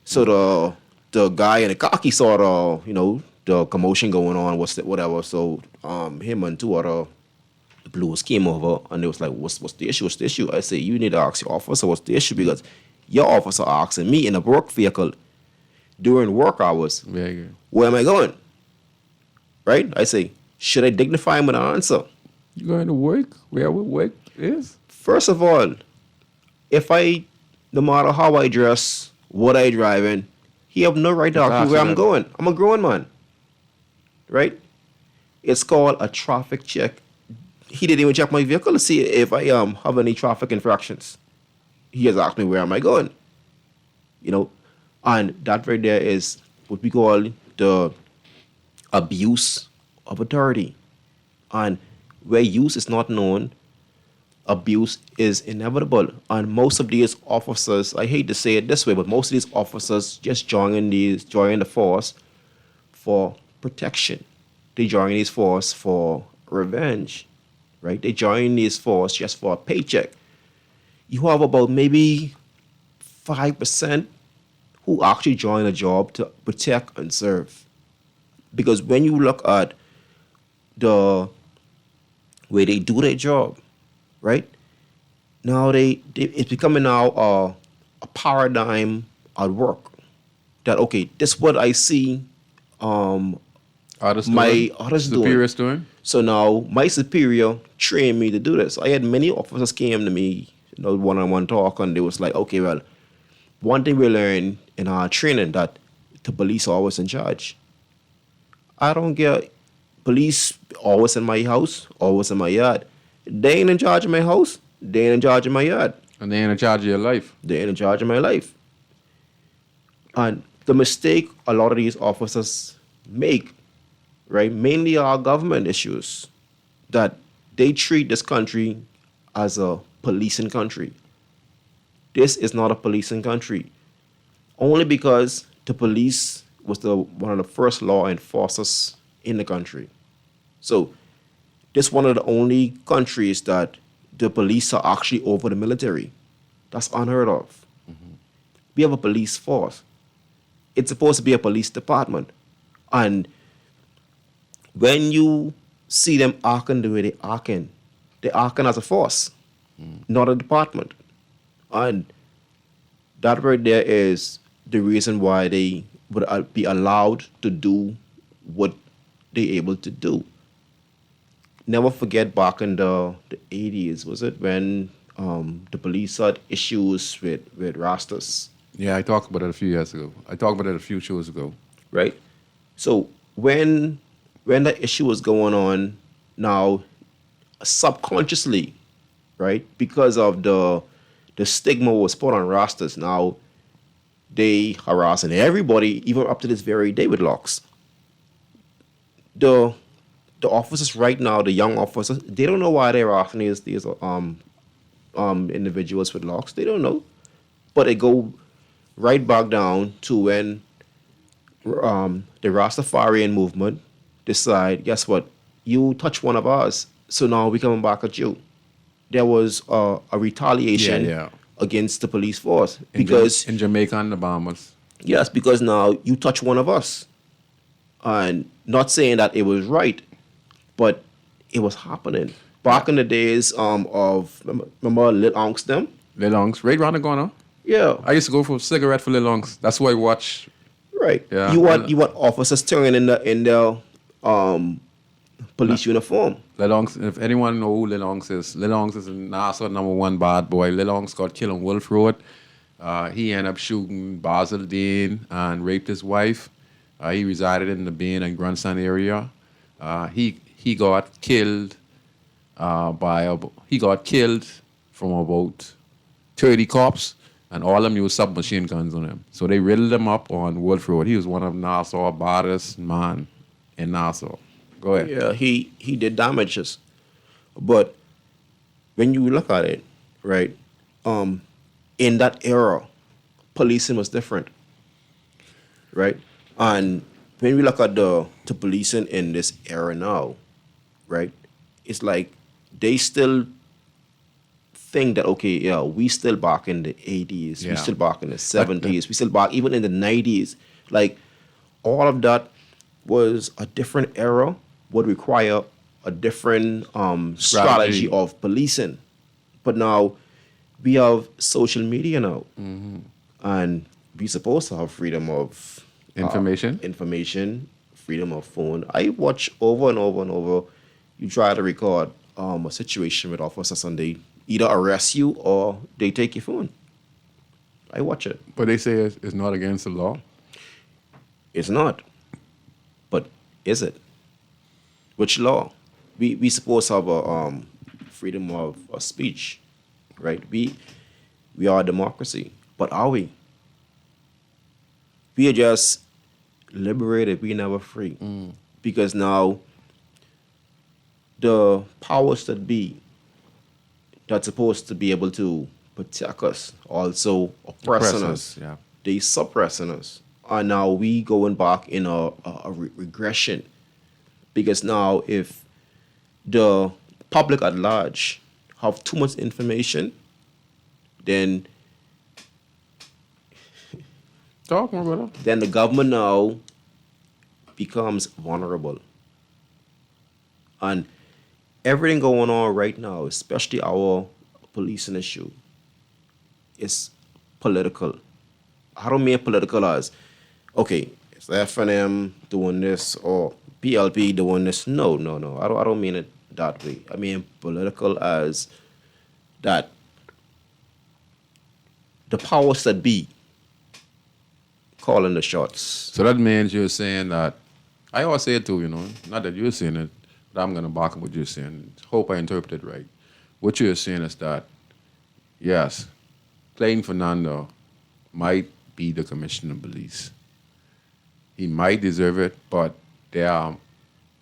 So the guy in the khaki saw the commotion going on, whatever. So him and two other blues came over and they was like, what's the issue? I say, you need to ask your officer what's the issue, because your officer asking me in a work vehicle during work hours, Very good. where am I going? Right? I say, should I dignify him with an answer? You going to work? Where work is? First of all, no matter how I dress, what I driving, he have no right to ask me where I'm going. I'm a grown man. Right? It's called a traffic check. He didn't even check my vehicle to see if I have any traffic infractions. He has asked me where am I going, you know, and that right there is what we call the abuse of authority. And where use is not known, abuse is inevitable. And most of these officers, I hate to say it this way, but most of these officers just join the force for protection. They join these force for revenge, right? They join these force just for a paycheck. You have about maybe 5% who actually join a job to protect and serve. Because when you look at the way they do their job, right? Now it's becoming now a paradigm at work that okay, this is what I see Others my doing? others doing. Superiors doing? So now my superior trained me to do this. I had many officers came to me, one-on-one talk, and they was like, okay, well, one thing we learned in our training that the police are always in charge. I don't get police always in my house, always in my yard. They ain't in charge of my house. They ain't in charge of my yard. And they ain't in charge of your life. They ain't in charge of my life. And the mistake a lot of these officers make, right, mainly are government issues, that they treat this country as a policing country. This is not a policing country. Only because the police was one of the first law enforcers in the country. So this one of the only countries that the police are actually over the military. That's unheard of. We have a police force. It's supposed to be a police department. And when you see them acting the way they're acting as a force, not a department. And that right there is the reason why they would be allowed to do what they're able to do. Never forget back in the 80s, was it, when the police had issues with Rastas, Yeah, I talked about it a few years ago. I talked about it a few shows ago. right? So when the issue was going on, now subconsciously, right, because of the stigma was put on Rastas, now they harassing everybody, even up to this very day with locks. The officers right now, the young officers, they don't know why they're harassing these individuals with locks. They don't know, but it go right back down to when the Rastafarian movement decide, guess what? You touch one of us, so now we coming back at you. There was a retaliation Yeah. against the police force because In Jamaica and the Bahamas. yes, because now you touch one of us, and not saying that it was right, but it was happening back in the days of remember Lil Onks them. Lil Onks, right round the corner. Yeah, I used to go for a cigarette for Lil Onks. That's why I watch. right. Yeah. You want officers turning in their police uniform. Lil Onks, if anyone know who Lil Onks is Nassau #1 bad boy. Lil Onks got killed on Wolf Road. He ended up shooting Basil Dean and raped his wife. He resided in the Bain and Grandstand area. He got killed from about 30 cops, and all of them used submachine guns on him. So they riddled him up on Wolf Road. He was one of Nassau's baddest man in Nassau. Go ahead. Yeah, he did damages, but when you look at it, right, in that era, policing was different, right? And when we look at the policing in this era now, right, it's like they still think that okay, yeah, we still back in the 80s, we Yeah. still back in the 70s, we still back even in the 90s, like all of that was a different era, would require a different strategy of policing. But now we have social media now, and we're supposed to have freedom of Information. freedom of phone. I watch over and over and over. You try to record a situation with officers, and they either arrest you or they take your phone. I watch it. But they say it's not against the law. It's not. But is it? Which law? We supposed to have a freedom of speech, right? We are a democracy, but are we? We are just liberated. We never free, because now the powers that be that's supposed to be able to protect us also oppressing us. Yeah. They suppressing us, and now we going back in a regression, because now if the public at large have too much information, then Talk, my brother. the government now becomes vulnerable. And everything going on right now, especially our policing issue, is political. I don't mean political as, okay, it's FNM doing this or PLP doing this. No. I don't mean it that way. I mean political as that the powers that be calling the shots. So that means you're saying that, I always say it too, not that you're saying it, but I'm going to back up what you're saying. Hope I interpret it right. What you're saying is that, yes, Clayton Fernando might be the commissioner of police. He might deserve it, but there are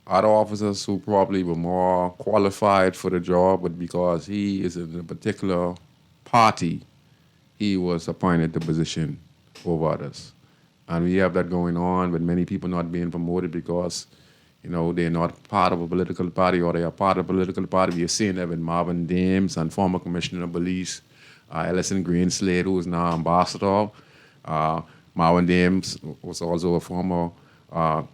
other officers who probably were more qualified for the job, but because he is in a particular party, he was appointed the position over others. And we have that going on with many people not being promoted because, they're not part of a political party or they are part of a political party. We are seeing that with Marvin Dames and former Commissioner of Police, Ellison Greenslade, who is now ambassador. Marvin Dames was also a former a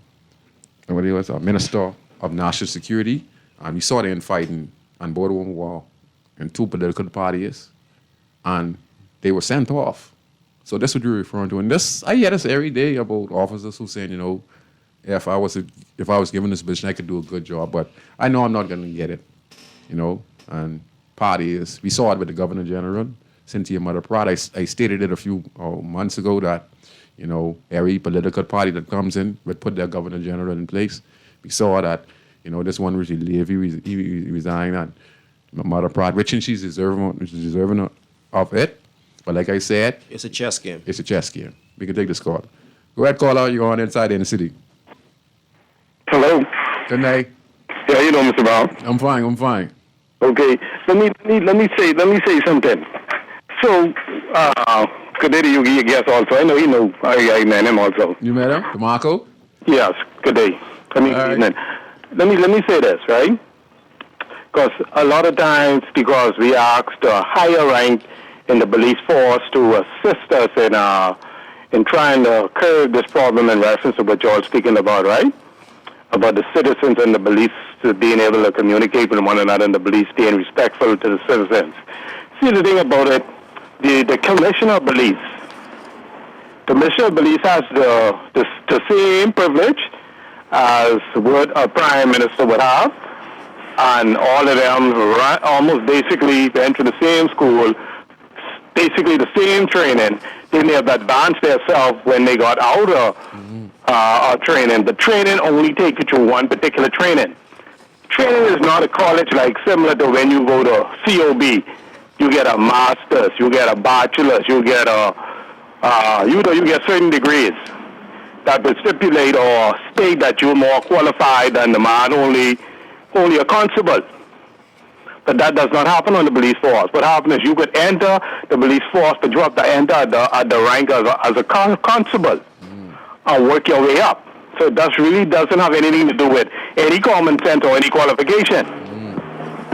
minister of national security. And we saw them fighting on Boardwalk Wall in two political parties. And they were sent off. So that's what you're referring to. And I hear this every day about officers who saying, if I was given this position, I could do a good job, but I know I'm not going to get it, And parties, we saw it with the Governor General, Cynthia Mother Pratt. I stated it a few months ago that, every political party that comes in would put their Governor General in place. We saw that, this one Richie Levy, he resigned, and Mother Pratt, which she's deserving of it. But like I said, it's a chess game. It's a chess game. We can take this call. Go ahead, caller. You're on Inside in the City. Hello. Good night. Yeah, you know, Mr. Brown. I'm fine. Okay. Let me say something. So, good day to you, your guest also. I know I met him also. You met him, DeMarco? Yes. Good day. Evening. Let me say this, right? Because a lot of times, because we asked a higher rank in the police force to assist us in trying to curb this problem in reference to what you're all speaking about, right? About the citizens and the police being able to communicate with one another and the police being respectful to the citizens. See, the thing about it, the Commissioner of Police has the same privilege as what a Prime Minister would have, and all of them almost basically went to the same school, basically the same training. They may have advanced themselves when they got out of training. The training only takes you to one particular training. Training is not a college like similar to when you go to COB. You get a master's, you get a bachelor's, you get you get certain degrees that would stipulate or state that you're more qualified than the man only a constable. But that does not happen on the police force. What happens is you could enter the police force, but you have to enter at the rank as a constable and work your way up. So it really doesn't have anything to do with any common sense or any qualification.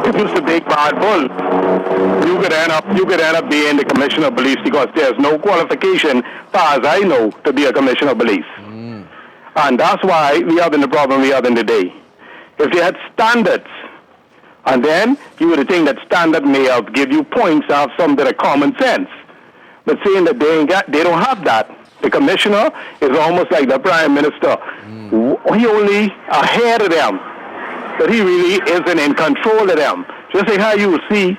If you was a big bad bull, you could end up being the commissioner of police because there's no qualification, far as I know, to be a commissioner of police. And that's why we are in the problem we are in today. If you had standards, and then you would think that standard may have give you points to have some bit of common sense. But saying that they don't have that. The commissioner is almost like the prime minister. He only ahead of them, but he really isn't in control of them. Just like how you see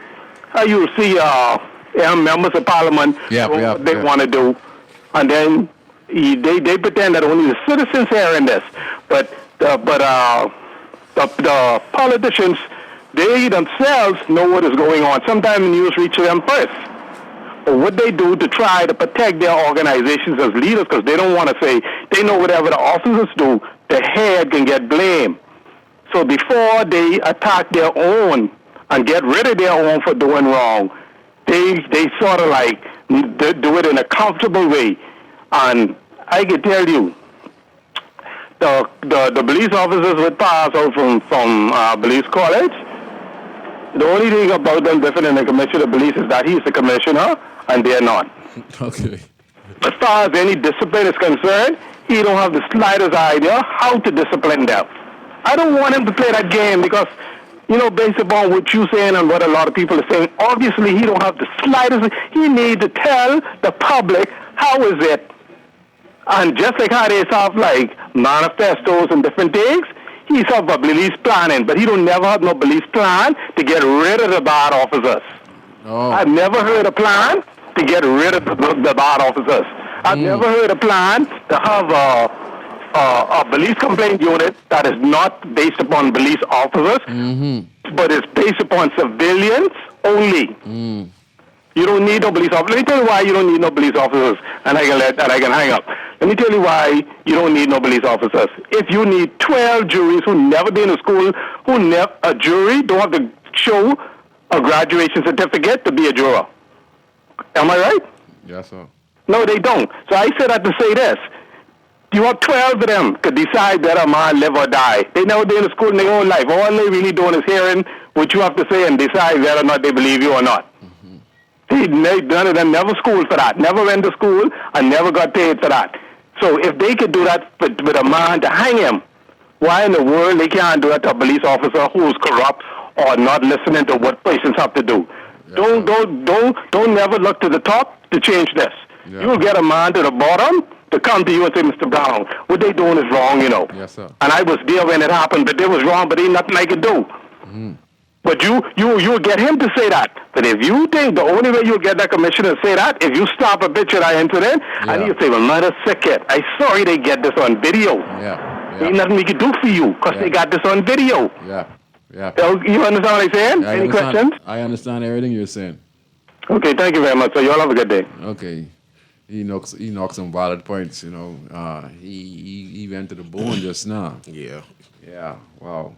members of parliament what they want to do, and then they pretend that only the citizens are in this. But the politicians, they themselves know what is going on. Sometimes the news reaches them first. But what they do to try to protect their organizations as leaders, because they don't want to say, they know whatever the officers do, the head can get blamed. So before they attack their own and get rid of their own for doing wrong, they sort of like do it in a comfortable way. And I can tell you, the police officers would pass out from police college. The only thing about them different than the commissioner of police is that he's the commissioner and they're not. Okay. As far as any discipline is concerned, he don't have the slightest idea how to discipline them. I don't want him to play that game because, based upon what you're saying and what a lot of people are saying, obviously he don't have the slightest. He needs to tell the public how is it. And just like how they have like manifestos and different things, he's have a police planning, but he don't never have no police plan to get rid of the bad officers. Oh. I've never heard a plan to get rid of the bad officers. I've never heard a plan to have a police complaint unit that is not based upon police officers, but is based upon civilians only. You don't need no police officers. Let me tell you why you don't need no police officers, and I can hang up. Let me tell you why you don't need no police officers. If you need 12 juries who never been to school, a jury don't have to show a graduation certificate to be a juror. Am I right? Yes, sir. No, they don't. So I said that to say this. You have 12 of them to decide whether a man live or die. They never been to school in their own life. All they really doing is hearing what you have to say and decide whether or not they believe you or not. None of them never schooled for that, never went to school, and never got paid for that. So if they could do that with a man to hang him, why in the world they can't do that to a police officer who's corrupt or not listening to what patients have to do? Yeah. Don't never look to the top to change this. Yeah. You'll get a man to the bottom to come to you and say, Mr. Brown, what they doing is wrong, Yes, sir. And I was there when it happened, but they was wrong, but ain't nothing I could do. But you get him to say that. But if you think the only way you'll get that commissioner to say that, if you stop a picture of that incident, and you say, well, mother sick it. I'm sorry they get this on video. Ain't nothing we can do for you because they got this on video. So you understand what I'm saying? Any questions? I understand everything you're saying. Okay, thank you very much. So you all have a good day. Okay. He knocks some valid points, He went to the bone just now. Yeah. Yeah. Wow.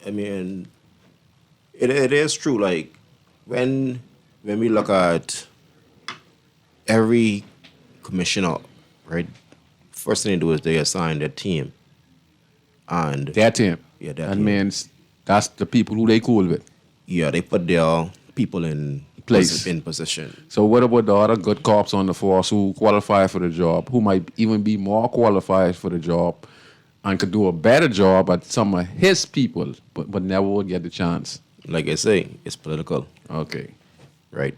I mean, it is true. Like when we look at every commissioner, right? First thing they do is they assign their team, and their team. Yeah, that means that's the people who they cool with. Yeah, they put their people in place in position. So what about the other good cops on the force who qualify for the job, who might even be more qualified for the job and could do a better job at some of his people, but never would get the chance? Like I say, it's political. Okay. Right.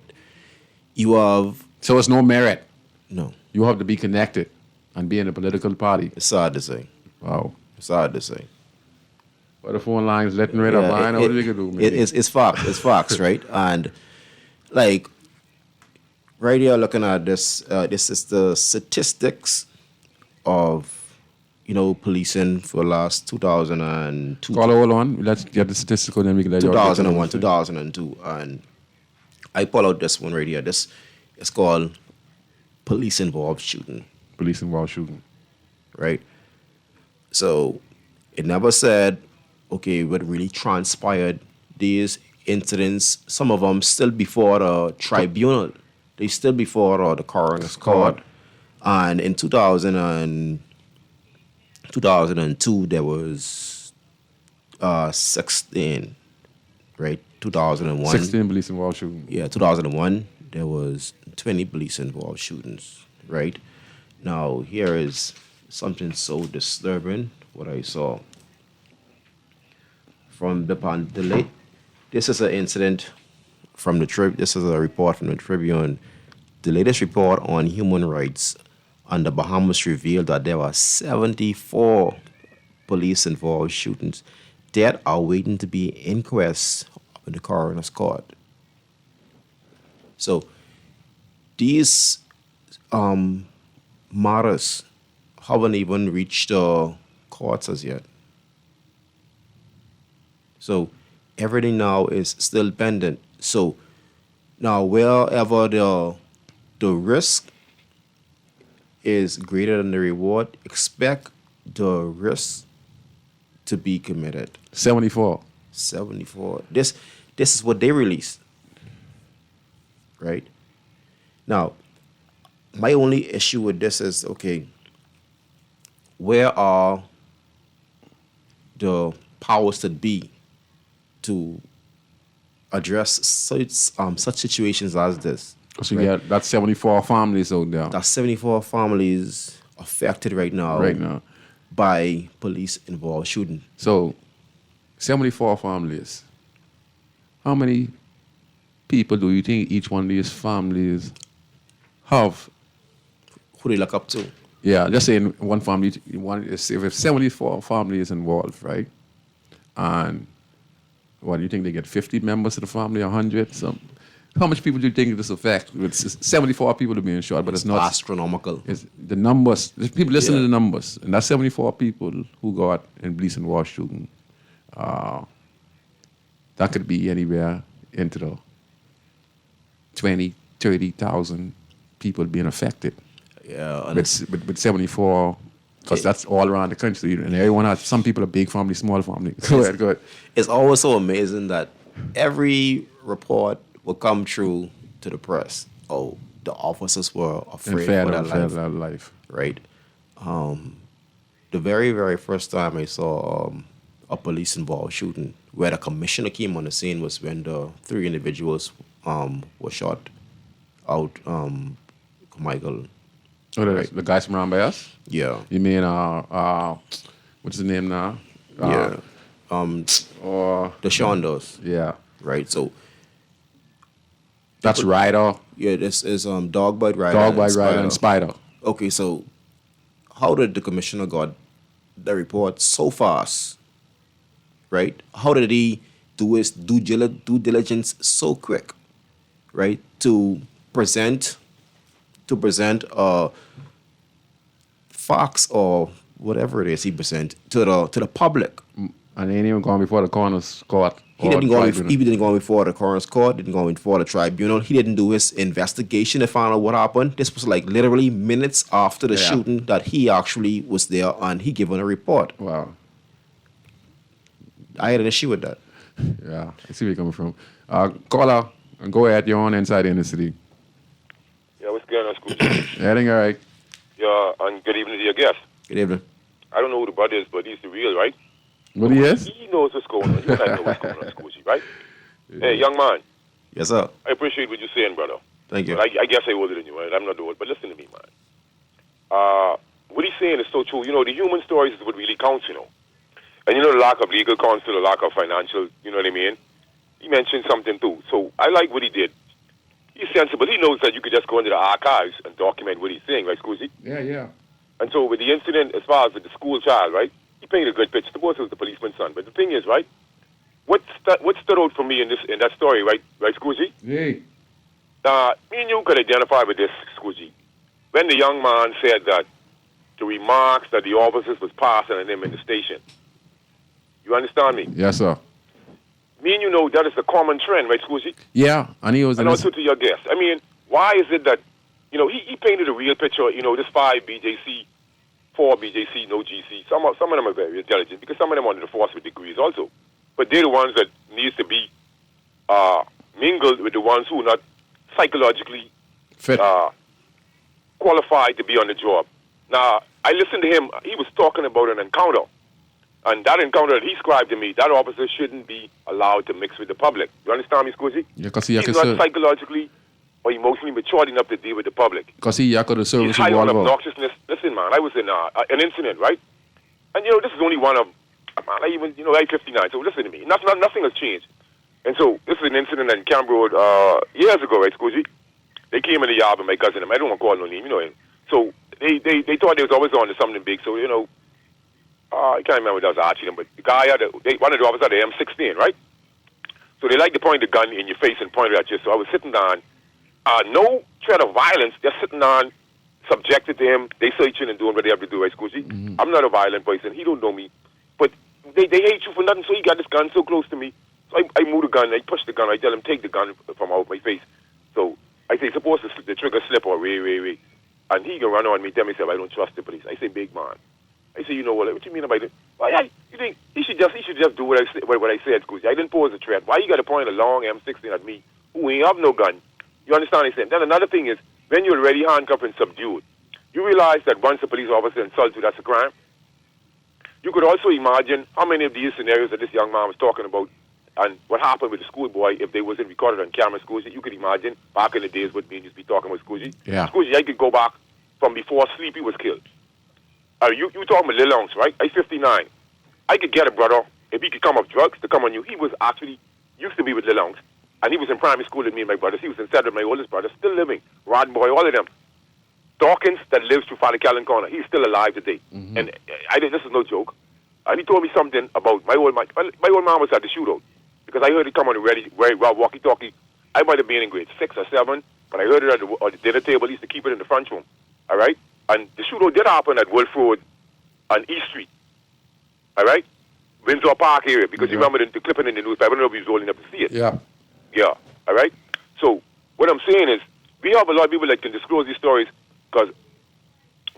You have... So it's no merit? No. You have to be connected and be in a political party? It's hard to say. Wow. It's hard to say. But the phone line's letting right up. I know what we can do, maybe. It's facts. It's facts, right? And, like, right here looking at this, this is the statistics of, policing for last 2002. Hold on. Let's get the statistical, then we can let you 2001, 2002. And I pull out this one right here. This is called police-involved shooting. Police-involved shooting. Right? So it never said, okay, what really transpired. These incidents, some of them still before the tribunal. They still before the coroner's court. And in 2002, there was 16, right? 2001. 16 police-involved shootings. Yeah, 2001, there was 20 police-involved shootings, right? Now, here is something so disturbing, what I saw. From the late, this is an incident from this is a report from the Tribune. The latest report on human rights on the Bahamas revealed that there were 74 police-involved shootings that are waiting to be inquests in the coroner's court. So these matters haven't even reached the courts as yet. So everything now is still pending. So now wherever the risk is greater than the reward, expect the risk to be committed. 74. 74. This is what they released. Right? Now, my only issue with this is, okay, where are the powers that be to address such situations as this? So you got that's 74 families out there. That's 74 families affected right now by police-involved shooting. So 74 families. How many people do you think each one of these families have? Who they look up to? Yeah, just saying one family, if 74 families involved, right? And what do you think they get 50 members of the family, 100? How much people do you think this affects? With 74 people are being shot, but it's not astronomical. It's the numbers. People listen to the numbers, and that's 74 people who got in Gleason War shooting. That could be anywhere into the 20, 30,000 people being affected. Yeah, with 74, because that's all around the country, and everyone has. Some people are big family, small family. Go ahead. It's always so amazing that every report will come through to the press. Oh, the officers were afraid for their life. Right. The very, very first time I saw a police-involved shooting where the commissioner came on the scene was when the 3 individuals were shot out. Michael. Oh, the guys from around by us? Yeah. You mean, what's the name now? Yeah. Or the Shondos. Yeah. Right. So that's Ryder. Yeah, this is Dog Bite Ryder. Dog Bite Ryder and Spider. Okay, so how did the commissioner got the report so fast? Right? How did he do his due diligence so quick? Right? To present facts or whatever it is he present to the public. And he ain't even gone before the coroner's court. He didn't go before the coroner's court, didn't go before the tribunal. He didn't do his investigation to find out what happened. This was like literally minutes after the shooting that he actually was there and he given a report. Wow. I had an issue with that. Yeah, I see where you're coming from. Caller, go ahead, you're on Inside in the City. Yeah, what's going on, Scrooge? Everything all right? Yeah, and good evening to your guest. Good evening. I don't know who the brother is, but he's the real, right? What he is? He knows what's going on. You and I know what's going on, Scrooge, right? Yeah. Hey, young man. Yes, sir. I appreciate what you're saying, brother. Thank you. But I guess I'm older than you, right? I'm not old, but listen to me, man. What he's saying is so true. You know, the human stories is what really counts, you know. And you know, the lack of legal counsel, the lack of financial, you know what I mean? He mentioned something too. So I like what he did. He's sensible. He knows that you could just go into the archives and document what he's saying, right, Scoozy? Yeah. And so with the incident, as far as with the school child, right, he painted a good picture. Suppose it was the policeman's son. But the thing is, right, what stood out for me in that story, right, Scoozy? Yeah. Me and you could identify with this, Scoozy. When the young man said that the remarks that the officers was passing on him in the station. You understand me? Yes, sir. Me and you know that is the common trend, right, Scoozy? Yeah, and he was... And also to your guest. I mean, why is it that, you know, he painted a real picture, you know, this 5 BJC, 4 BJC, no GC. Some of them are very intelligent because some of them are under the force with degrees also. But they're the ones that needs to be mingled with the ones who are not psychologically fit, qualified to be on the job. Now, I listened to him. He was talking about an encounter. And that encounter that he described to me, that officer shouldn't be allowed to mix with the public. You understand me, Scoozy? Yeah, because he's not psychologically or emotionally matured enough to deal with the public. Because he could have service he's high on obnoxiousness. Listen, man, I was in an incident, right? And, you know, this is only one of, man, I'm 59, so listen to me. Nothing has changed. And so this is an incident in Camp Road years ago, right, Scoozy? They came in the yard with my cousin. I don't want to call no name, you know him. So they thought they was always on to something big. So, you know, I can't remember if that was Archie, but the guy one of the officers had the M16, right? So they like to point the gun in your face and point it at you. So I was sitting down, no threat of violence, just sitting down, subjected to him. They searching and doing what they have to do, right, Scoozy? Mm-hmm. I'm not a violent person. He don't know me. But they hate you for nothing. So he got this gun so close to me. So I move the gun. I push the gun. I tell him take the gun from out my face. So I say suppose the trigger slip or way. And he can run on me, tell me, I don't trust the police. I say, big man. I say, you know what you mean about it? Why, you think he should just do what I said, Scrooge. I didn't pose a threat. Why you got to point a long M16 at me who ain't have no gun? You understand what I'm saying? Then another thing is, when you're already handcuffed and subdued, you realize that once a police officer insults you, that's a crime. You could also imagine how many of these scenarios that this young man was talking about and what happened with the schoolboy if they wasn't recorded on camera, Scrooge. You could imagine back in the days what me and you be talking about, Scrooge. Yeah. Scrooge, I could go back from before Sleepy was killed. You talking about Lil Ounce, right? I 59. I could get a brother, if he could come off drugs, to come on you. He was actually, used to be with Lil Ounce, and he was in primary school with me and my brothers. He was in Cedar with my oldest brother, still living. Rod Boy, all of them. Dawkins, that lives through Father Callan Corner, he's still alive today. Mm-hmm. And this is no joke. And he told me something about my old man. My old man was at the shootout, because I heard it come on the very well walkie-talkie. I might have been in grade 6 or 7, but I heard it at the dinner table. He used to keep it in the front room. All right? And the shootout did happen at Wolf Road on East Street. All right? Windsor Park area, because you remember the clipping in the newspaper. I don't know if you was old enough to see it. Yeah. Yeah. All right? So what I'm saying is, we have a lot of people that can disclose these stories, because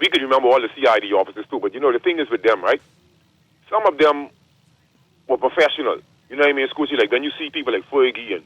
we could remember all the CID officers too. But, the thing is with them, right? Some of them were professional. You know what I mean? Scoochie, like when you see people like Fergie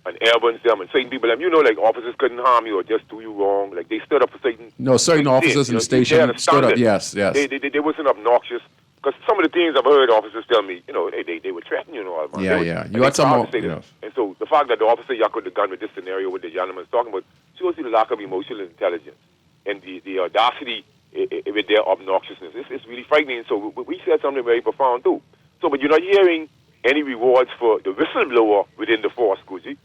and Evans, them, and certain people, like officers couldn't harm you or just do you wrong. Like they stood up for certain. No, certain officers in the station stood up. Yes. They wasn't obnoxious. Because some of the things I've heard officers tell me, they would threaten you, all. Yeah. You had some more. Yes. And so the fact that the officer yuckled the gun with this scenario, what the gentleman's talking about, shows you the lack of emotional intelligence and the audacity with their obnoxiousness. It's really frightening. So we said something very profound too. So, but you're not hearing any rewards for the whistleblower within the force, Gucci.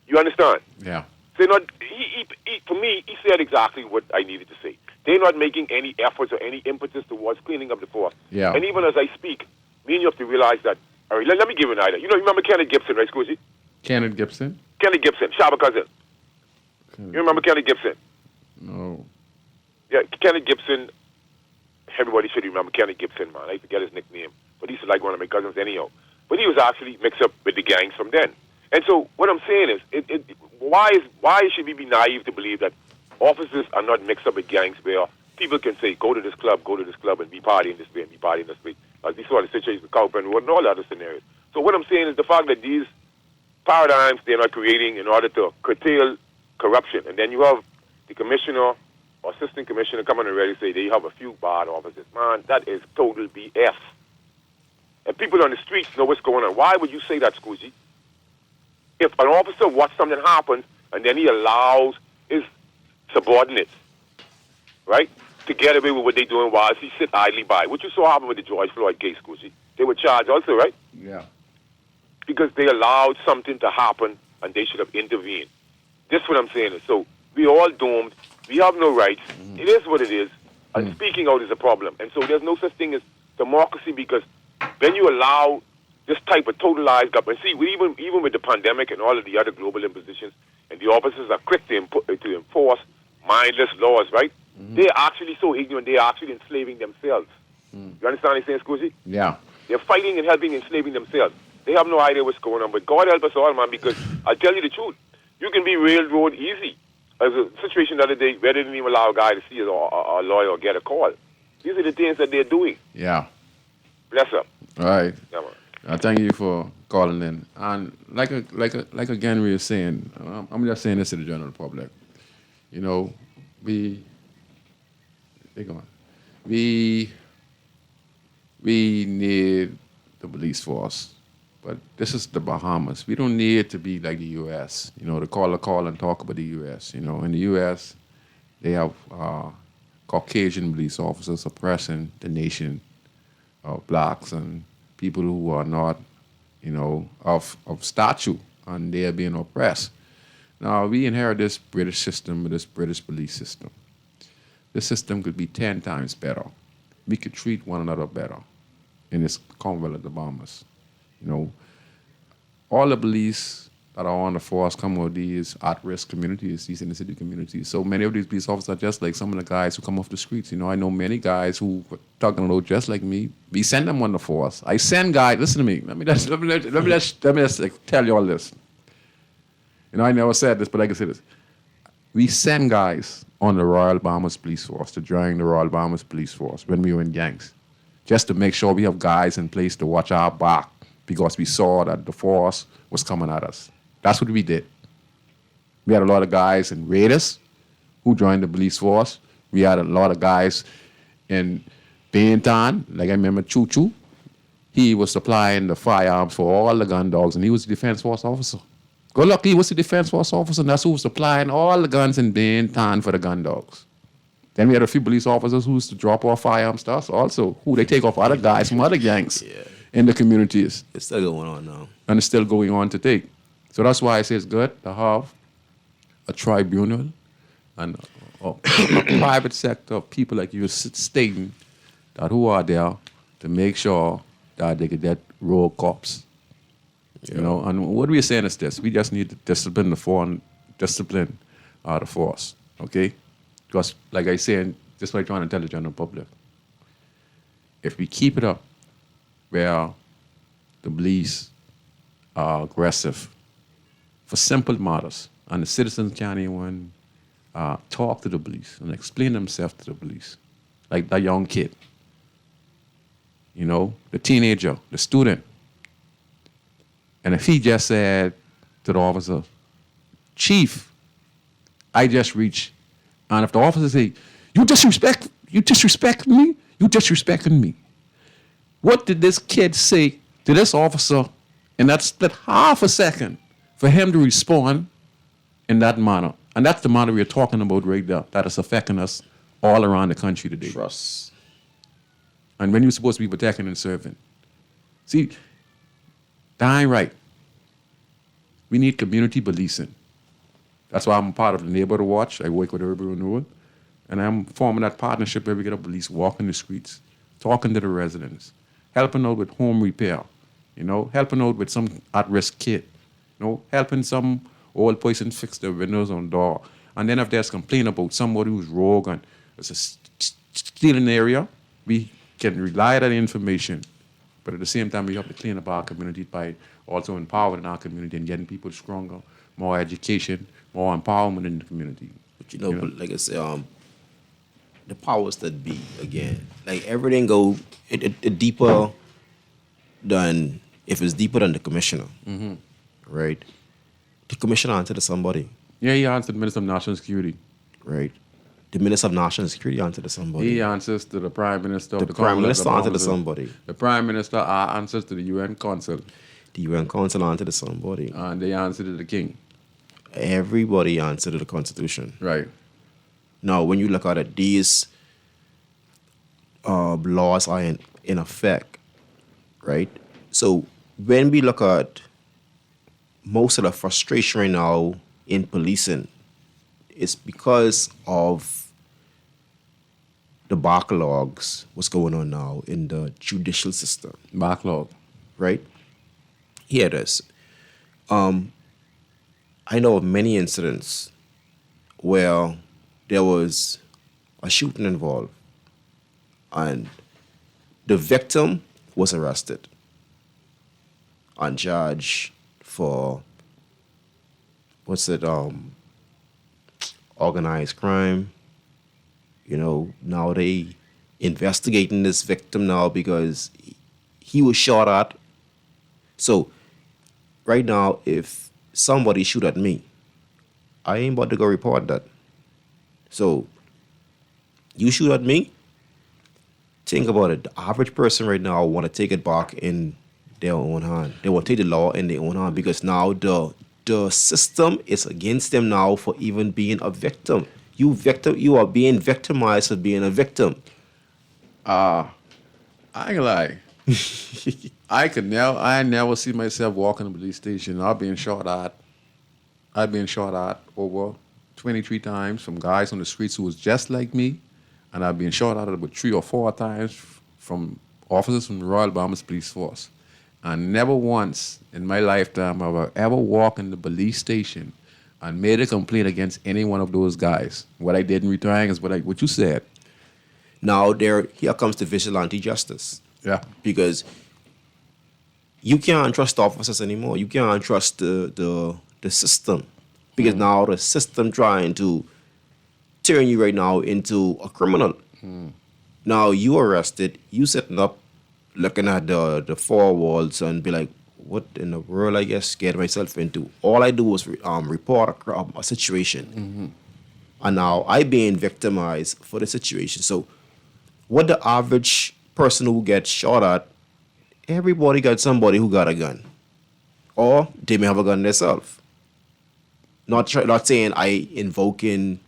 You understand? Yeah. They're not. For me, he said exactly what I needed to say. They're not making any efforts or any impetus towards cleaning up the force. Yeah. And even as I speak, me and you have to realize that. All right, let me give you an idea. You remember Kenneth Gibson, right, Gucci? Kenneth Gibson? Kenneth Gibson, Shabba cousin. You remember Kenneth Gibson? No. Yeah, Kenneth Gibson. Everybody should remember Kenneth Gibson, man. I forget his nickname, but he's like one of my cousins anyhow. But he was actually mixed up with the gangs from then. And so what I'm saying is, why should we be naive to believe that officers are not mixed up with gangs where people can say, go to this club, and be partying this way and be partying this way. As we saw the situation with Cowpen and all the other scenarios. So what I'm saying is the fact that these paradigms they're not creating in order to curtail corruption. And then you have the commissioner or assistant commissioner coming and ready to say they have a few bad officers. Man, that is total BS. And people on the streets know what's going on. Why would you say that, Scoozy? If an officer watches something happen and then he allows his subordinates, right, to get away with what they're doing while he sit idly by. What you saw happen with the George Floyd case, Scoozy. They were charged also, right? Yeah. Because they allowed something to happen and they should have intervened. This is what I'm saying. So we all doomed. We have no rights. Mm-hmm. It is what it is. And speaking out is a problem. And so there's no such thing as democracy, because when you allow this type of totalized government, see, even with the pandemic and all of the other global impositions, and the officers are quick to enforce mindless laws, right? Mm-hmm. They're actually so ignorant, they're actually enslaving themselves. You understand what I'm saying, Scoozy? Yeah. They're fighting and helping enslaving themselves. They have no idea what's going on. But God help us all, man, because I'll tell you the truth. You can be railroad easy. There's a situation the other day where they didn't even allow a guy to see a lawyer or get a call. These are the things that they're doing. Yeah. Bless up. All right. Yeah, man. Thank you for calling in. And like again we were saying, I'm just saying this to the general public. We need the police force, but this is the Bahamas. We don't need to be like the U.S. To call and talk about the U.S. In the U.S. they have Caucasian police officers oppressing the nation of blacks and people who are not, of stature, and they are being oppressed. Now, we inherit this British system, this British police system. This system could be 10 times better. We could treat one another better in this Commonwealth of the Bahamas. All the police that are on the force come with these at-risk communities, these inner city communities. So many of these police officers are just like some of the guys who come off the streets. You know, I know many guys who are talking about just like me. We send them on the force. I send guys. Listen to me. Let me just like, tell you all this. You know, I never said this, but I can say this. We send guys on the Royal Bahamas Police Force to join the Royal Bahamas Police Force when we were in gangs, just to make sure we have guys in place to watch our back because we saw that the force was coming at us. That's what we did. We had a lot of guys in Raiders who joined the police force. We had a lot of guys in Bainton, like I remember Choo Choo. He was supplying the firearms for all the gun dogs, and he was the defense force officer. Good luck, he was the defense force officer, and that's who was supplying all the guns in Bainton for the gun dogs. Then we had a few police officers who used to drop off firearms to us also, who they take off other guys from other gangs in the communities. It's still going on now. And it's still going on today. So that's why I say it's good to have a tribunal and a private sector of people like you stating that who are there to make sure that they can get rogue cops. You know, and what we're saying is this: we just need to discipline the force, okay? Because, like I say, just like trying to tell the general public, if we keep it up, where the police are aggressive for simple matters, and the citizens can't even talk to the police and explain themselves to the police, like that young kid, you know, the teenager, the student. And if he just said to the officer, "Chief, I just reached," and if the officer say, you disrespecting me. What did this kid say to this officer in that split half a second for him to respond in that manner? And that's the manner we're talking about right there, that is affecting us all around the country today. Trust. And when you're supposed to be protecting and serving. See, that ain't right. We need community policing. That's why I'm a part of the Neighborhood Watch. I work with Urban Renewal. And I'm forming that partnership where we get a police walking the streets, talking to the residents, helping out with home repair, you know, helping out with some at-risk kid, you know, helping some old person fix their windows on door. And then if there's complaint about somebody who's rogue and it's a stealing area, we can rely on that information. But at the same time, we have to clean up our community by also empowering our community and getting people stronger, more education, more empowerment in the community. But you know, but like I said, the powers that be, again, like everything go it deeper than, if it's deeper than the commissioner, right? The commissioner answered to somebody. Yeah, he answered the Minister of National Security. Right. The Minister of National Security answered to somebody. He answers to the Prime Minister. The Prime Minister answered to somebody. The Prime Minister answers to the UN Council. The UN Council answered to somebody. And they answer to the King. Everybody answered to the Constitution. Right. Now, when you look at it, these laws are in effect, right? So when we look at most of the frustration right now in policing, it's because of the backlogs, what's going on now in the judicial system. Backlog. Right? Here it is. I know of many incidents where there was a shooting involved and the victim was arrested and charged for, organized crime. You know, now they investigating this victim now because he was shot at. So right now, if somebody shoot at me, I ain't about to go report that. So you shoot at me, think about it. The average person right now want to take it back in their own hand. They want to take the law in their own hand because now the system is against them now for even being a victim. You are being victimized for being a victim. I ain't gonna lie. I never see myself walking to the police station. I've been shot at over 23 times from guys on the streets who was just like me, and I've been shot at about 3 or 4 times from officers from the Royal Bahamas Police Force. And never once in my lifetime have I ever walked in the police station and made a complaint against any one of those guys. What I did in return is what you said. Now here comes the vigilante justice. Yeah. Because you can't trust officers anymore. You can't trust the system. Because now the system trying to turn you right now into a criminal. Now you arrested, you sitting up looking at the four walls and be like, what in the world I just get myself into? All I do was report a situation. And now I being victimized for the situation. So what the average person who gets shot at, everybody got somebody who got a gun. Or they may have a gun themselves. Not saying I invoking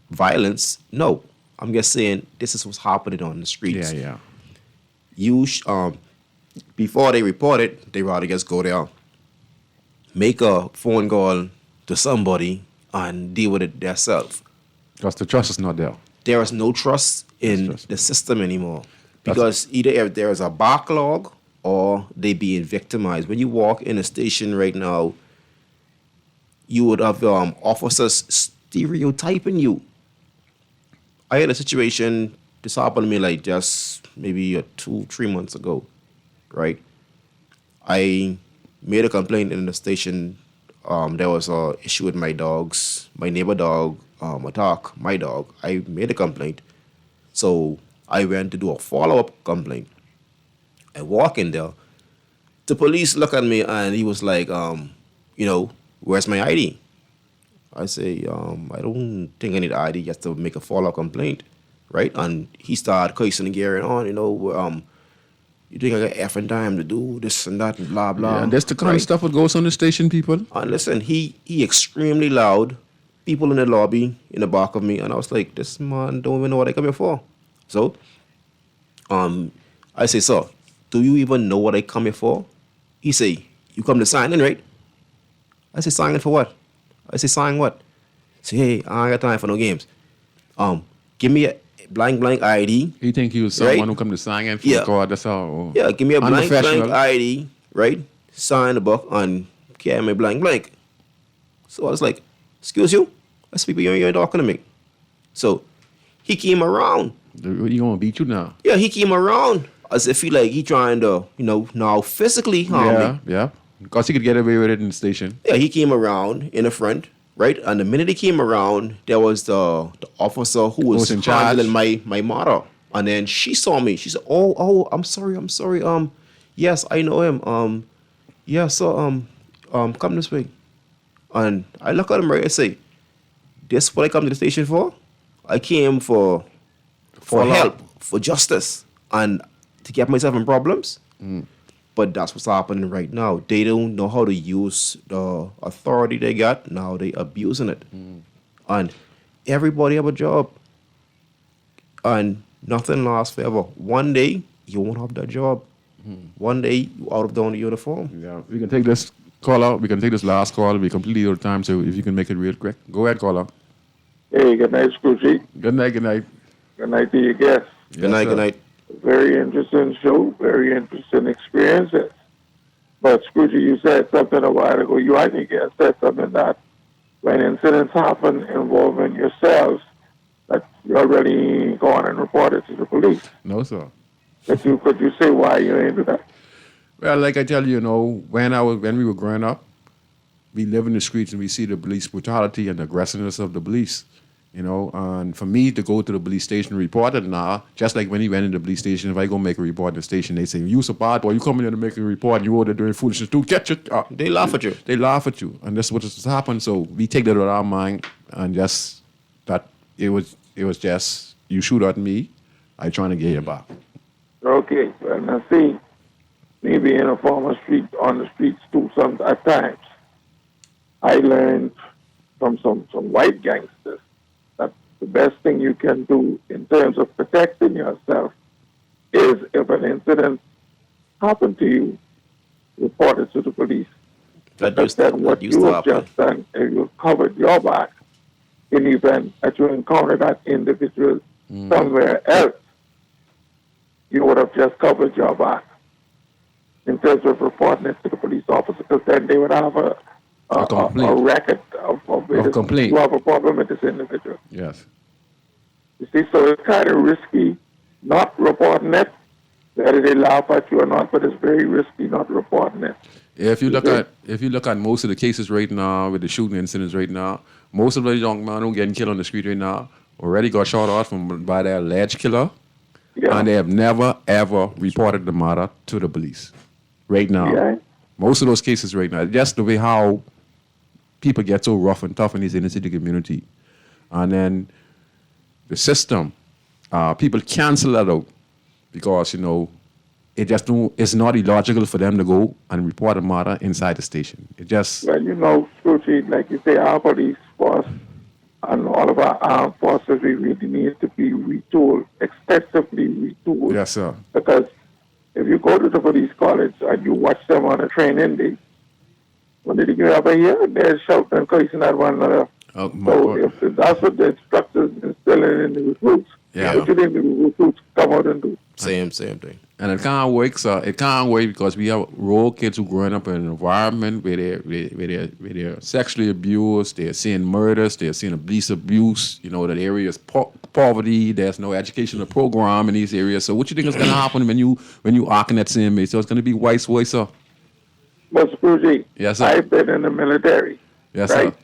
violence. No. I'm just saying this is what's happening on the streets. Yeah. Before they report it, they rather just go there, make a phone call to somebody and deal with it themselves. Because the trust is not there. There is no trust in the system anymore. Because either if there is a backlog or they being victimized. When you walk in a station right now, you would have officers stereotyping you. I had a situation, this happened to me like just maybe 2-3 months ago, right? I made a complaint in the station. There was an issue with my dogs. My neighbor dog attacked my dog. I made a complaint. So I went to do a follow-up complaint. I walk in there. The police look at me and he was like, where's my ID? I say, I don't think I need ID just to make a follow-up complaint, right? And he started cursing and carrying on, you think I got effing time to do this and that and blah, blah. Yeah, and that's the kind of stuff that goes on the station, people. And listen, he extremely loud, people in the lobby, in the back of me, and I was like, this man don't even know what I come here for. So, I say, sir, do you even know what I come here for? He say, you come to sign in, right? I say, sign in for what? I say, sign what? Say, hey, I ain't got time for no games. Give me a blank ID. He think he was someone right? who come to sign in for the card. That's all. Yeah, give me a blank ID, right? Sign the book and carry me blank. So I was like, excuse you? That's people you ain't talking to me. So he came around. He gonna beat you now? Yeah, he came around as if he trying to, now physically harm me. Yeah. Because he could get away with it in the station. Yeah, he came around in the front, right? And the minute he came around, there was the officer who was in charge. handling my mother. And then she saw me. She said, oh, I'm sorry. Yes, I know him. Yeah, so come this way. And I look at him right and say, this what I come to the station for? I came for help, for justice, and to get myself in problems. But that's what's happening right now. They don't know how to use the authority they got. Now they abusing it. And everybody have a job. And nothing lasts forever. One day, you won't have that job. One day, you out of the uniform. Yeah, we can take this caller. We can take this last call. We completely out of time, so if you can make it real quick. Go ahead, caller. Hey, good night, Scrooge. Good night. Good night to your guests. Good night. Very interesting show, very interesting experiences. But Scrooge, you said something a while ago. I think you said something that when incidents happen involving yourselves, that you already gone and reported to the police. No, sir. Could you say why you ain't do that? Well, like I tell you, when we were growing up, we live in the streets and we see the police brutality and the aggressiveness of the police. And for me to go to the police station and report it now, just like when he went in the police station, if I go make a report in the station, they say, you a bad boy, you come in here to make a report, and you over there doing foolishness too, get you. They laugh at you. They laugh at you. And that's what has happened. So we take that out of our mind and just that it was just, you shoot at me, I trying to get you back. Okay, well, now see, me being a former on the streets too, at times, I learned from some white gangsters that the best thing you can do in terms of protecting yourself is if an incident happened to you, report it to the police. What you have just done is you've covered your back in the event that you encounter that individual somewhere else. You would have just covered your back. in terms of reporting it to the police officer, because then they would have a complaint. record of complaint. you have a problem with this individual. Yes. You see, so it's kind of risky not reporting it, whether they laugh at you or not, but it's very risky not reporting it. If you look at most of the cases right now with the shooting incidents right now, most of the young men who getting killed on the street right now already got shot off by their alleged killer, and they have never ever reported the matter to the police. Right now, most of those cases right now, just the way how people get so rough and tough in this inner city community, and then the system, people cancel that out because it's not illogical for them to go and report a matter inside the station. It just Scrooge, like you say, our police force and all of our armed forces, we really need to be retooled, extensively retooled. Yes, sir. Because if you go to the police college and you watch them on a training day, when did you ever hear? They're shouting and cursing at one another. So if that's what the instructors instilling in the recruits, what do you think the recruits come out and do? Same thing. And it can't work, sir. It can't work because we have rural kids who growing up in an environment where they're sexually abused, they're seeing murders, they're seeing police abuse. That area is poverty. There's no educational program in these areas. So what you think is going to happen when you arc in that same way? So it's going to be vice versa. But Scrooge, yes, sir. I've been in the military. Yes, right? sir.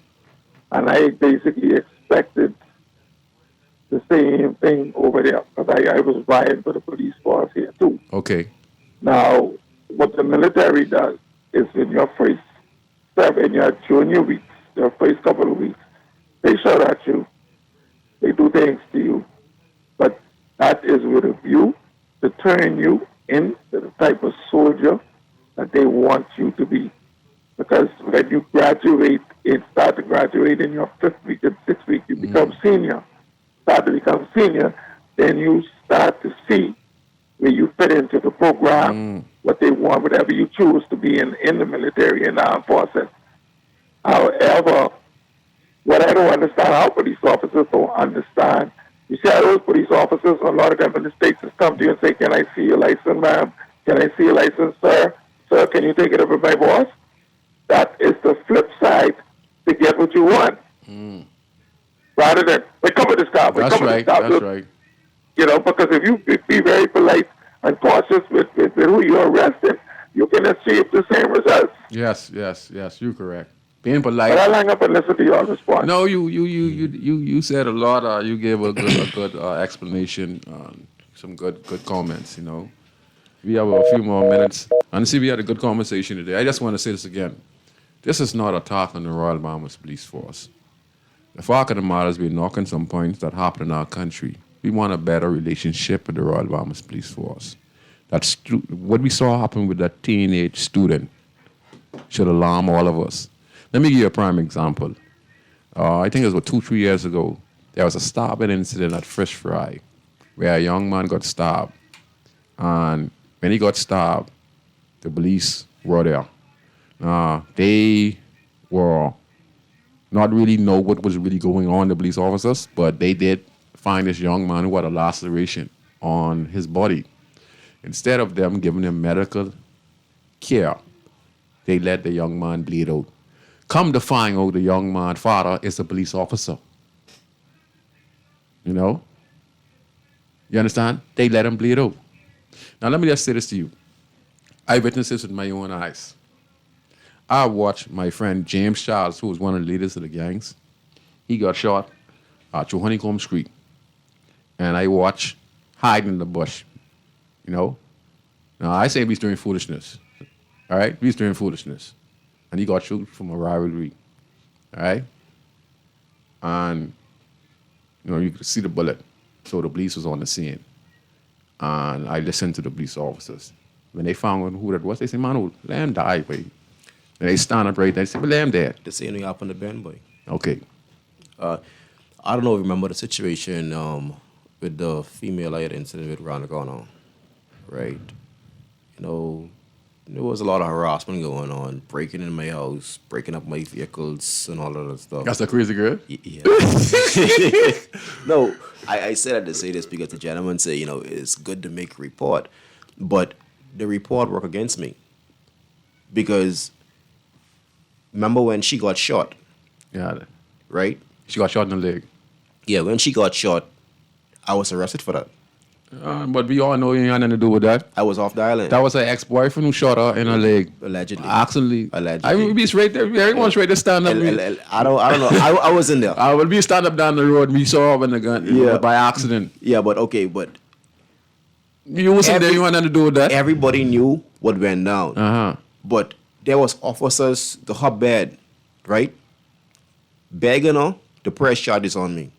And I basically expected the same thing over there because I was vying for the police force here too. Okay. Now, what the military does is in your first in your junior weeks, your first couple of weeks, they shout at you, they do things to you, but that is with a view to turn you into the type of soldier that they want you to be. Because when you start to graduate in your 5th week and 6th week, you become senior. Start to become senior, then you start to see where you fit into the program, what they want, whatever you choose to be in the military and armed forces. However, what I don't understand, our police officers don't understand. You see how those police officers, a lot of them in the States, just come to you and say, "Can I see your license, ma'am? Can I see your license, sir? Sir, can you take it up with my boss?" That is the flip side to get what you want. Rather than, come with this car. That's right. That's right. Because if you be very polite and cautious with who you're arresting, you can achieve the same results. Yes, you're correct. Being polite. But I'll hang up and listen to your response. No, you said a lot. You gave a good explanation, some good comments. We have a few more minutes. And see, we had a good conversation today. I just want to say this again. This is not a attack on the Royal Bahamas Police Force. The fact of the matter is we're knocking some points that happen in our country. We want a better relationship with the Royal Bahamas Police Force. That's what we saw happen with that teenage student should alarm all of us. Let me give you a prime example. I think it was 2-3 years ago. There was a stabbing incident at Fish Fry where a young man got stabbed. And when he got stabbed, the police were there. They were not really know what was really going on, the police officers, but they did find this young man who had a laceration on his body. Instead of them giving him medical care, they let the young man bleed out. Come to find out the young man's father is a police officer. You understand? They let him bleed out. Now, let me just say this to you. I witnessed this with my own eyes. I watched my friend James Charles, who was one of the leaders of the gangs. He got shot through Honeycomb Street. And I watched hiding in the bush. Now, I say he's doing foolishness. All right? He's doing foolishness. And he got shot from a rivalry. All right? And, you could see the bullet. So the police was on the scene. And I listened to the police officers. When they found out who that was, they said, "Man, let him die, boy." And they stand up right there. They said, "Well, let him dead." The same thing happened to Ben, boy. Okay. I don't know if you remember the situation with the female I had incident with around the corner, right? There was a lot of harassment going on, breaking in my house, breaking up my vehicles, and all of that stuff. That's a crazy girl? Yeah. No, I said that to say this because the gentleman said, it's good to make a report, but the report worked against me. because remember when she got shot, Yeah. right? She got shot in the leg. Yeah, when she got shot, I was arrested for that. But we all know you ain't had nothing to do with that. I was off the island. That was her ex-boyfriend who shot her in her leg. Allegedly. Accidentally. Allegedly. I will be straight there. Everyone's ready to stand up. I don't know. I was in there. I will be stand up down the road and we saw her with the gun by accident. Yeah, but okay, but You wasn't there, you had nothing to do with that. everybody knew what went down. Uh-huh. But there was officers, the her bed, right? Begging her to press charges on me.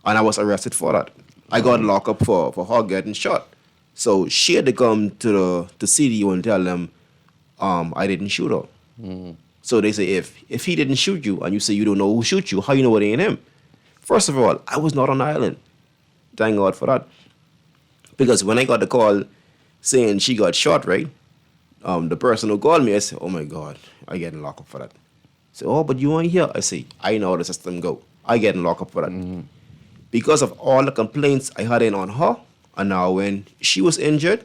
And I was arrested for that. I got locked up for her getting shot. So she had to come to the CDU and tell them I didn't shoot her. So they say, if he didn't shoot you and you say you don't know who shoot you, how you know it ain't him? First of all, I was not on the island. Thank God for that. Because when I got the call saying she got shot, right? The person who called me, I said, oh my God, I getting locked up for that. I said, oh, but you ain't here. I say, I know how the system go. I getting locked up for that. Because of all the complaints I had in on her, and now when she was injured,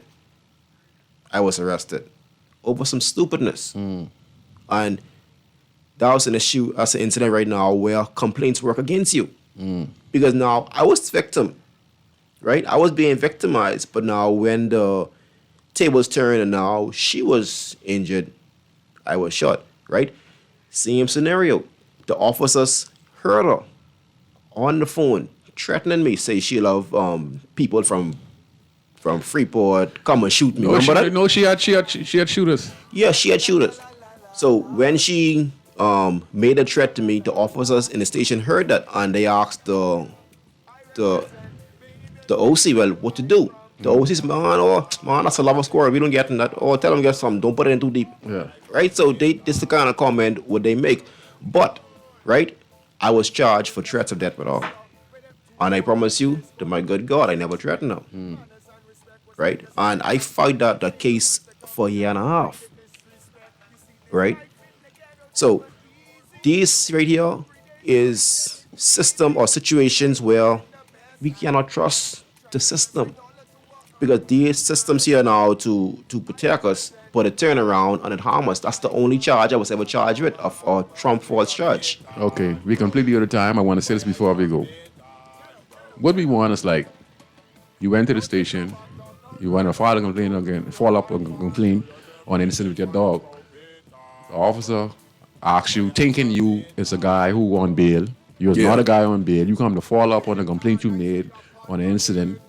I was arrested over some stupidness. And that was an issue, as an incident right now where complaints work against you. Because now I was victim, right? I was being victimized, but now when the tables turned and now she was injured, I was shot, right? Same scenario. The officers heard her on the phone threatening me, say she'll have people from Freeport come and shoot me. Remember that? No, she had shooters. Yeah, she had shooters. So when she made a threat to me, the officers in the station heard that and they asked the OC, well, what to do? The OC said, man, that's a lava squirrel. We don't get in that. Or tell them get some. Don't put it in too deep. Yeah. Right? So this is the kind of comment would they make. But, right, I was charged for threats of death with all. And I promise you, to my good God, I never threatened them. Right? And I fight that case for a year and a half. Right? So, this right here is system or situations where we cannot trust the system. Because these systems here now to protect us, but it turn around and it harm us. That's the only charge I was ever charged with, of a Trump false charge. Okay, we completely out of time. I want to say this before we go. What we want is like, you went to the station, you want to file a complaint again, follow up a complaint on an incident with your dog. The officer asks you, thinking you is a guy who on bail. You're not a guy on bail. You come to follow up on a complaint you made on an incident,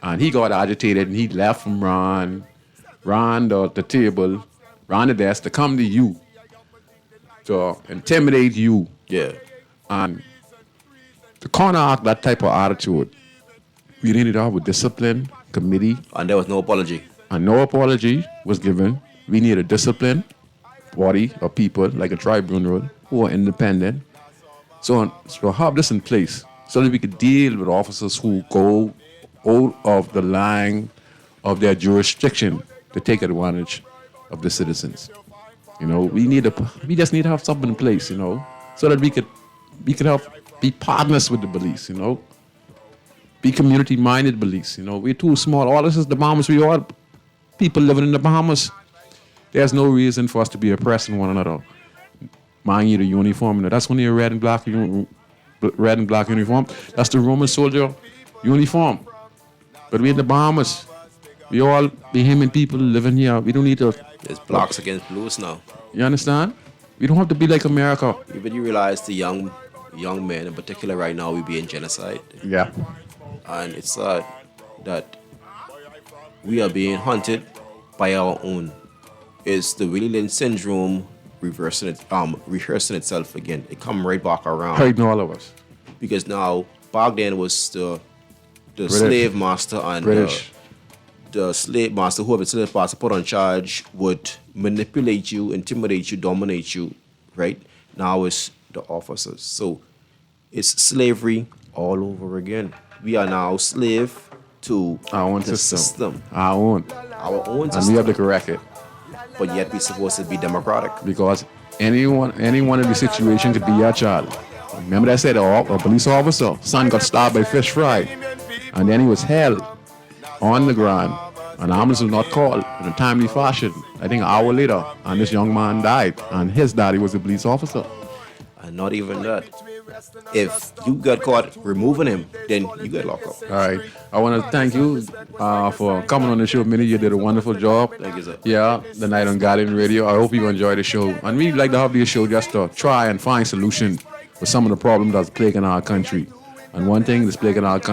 and he got agitated and he left from ran the table, ran the desk to come to you to intimidate you. Yeah. And to counteract that type of attitude, we ended up with discipline committee. And there was no apology. And no apology was given. We need a disciplined body of people, like a tribunal, who are independent. So have this in place so that we could deal with officers who go out of the line of their jurisdiction to take advantage of the citizens. You know, we just need to have something in place, you know, so that we could help be partners with the police, you know, be community-minded police. You know, we're too small. All this is the Bahamas. We are people living in the Bahamas. There's no reason for us to be oppressing one another. Mind you, the uniform, that's when you're red and black uniform. That's the Roman soldier uniform. But we're in the Bahamas. We all Bahamian people living here. We don't need to. There's blacks against blues now. You understand? We don't have to be like America. But you realize the young men in particular right now, we be in genocide. Yeah. And it's sad that we are being hunted by our own. It's the Willie Lynch syndrome rehearsing itself again. It come right back around. Hurting all of us. Because now, back then was the slave master and the slave master, whoever the slave master put on charge, would manipulate you, intimidate you, dominate you, right? Now it's the officers. So it's slavery all over again. We are now slave to our own the system. Our own system. And we have to correct it. But yet we're supposed to be democratic. Because any one of the situation could be your child. Remember that I said a police officer, son got stabbed by fish fry. And then he was held on the ground An ambulance was not called in a timely fashion. I think an hour later, and this young man died, and his daddy was a police officer. And not even that. If you got caught removing him, then you get locked up. All right. I want to thank you for coming on the show, Minnie. You did a wonderful job. Thank you, sir. Yeah, the night on Guardian Radio. I hope you enjoy the show. And we'd like to have this show just to try and find solution for some of the problems that's plaguing our country. And one thing that's plaguing our country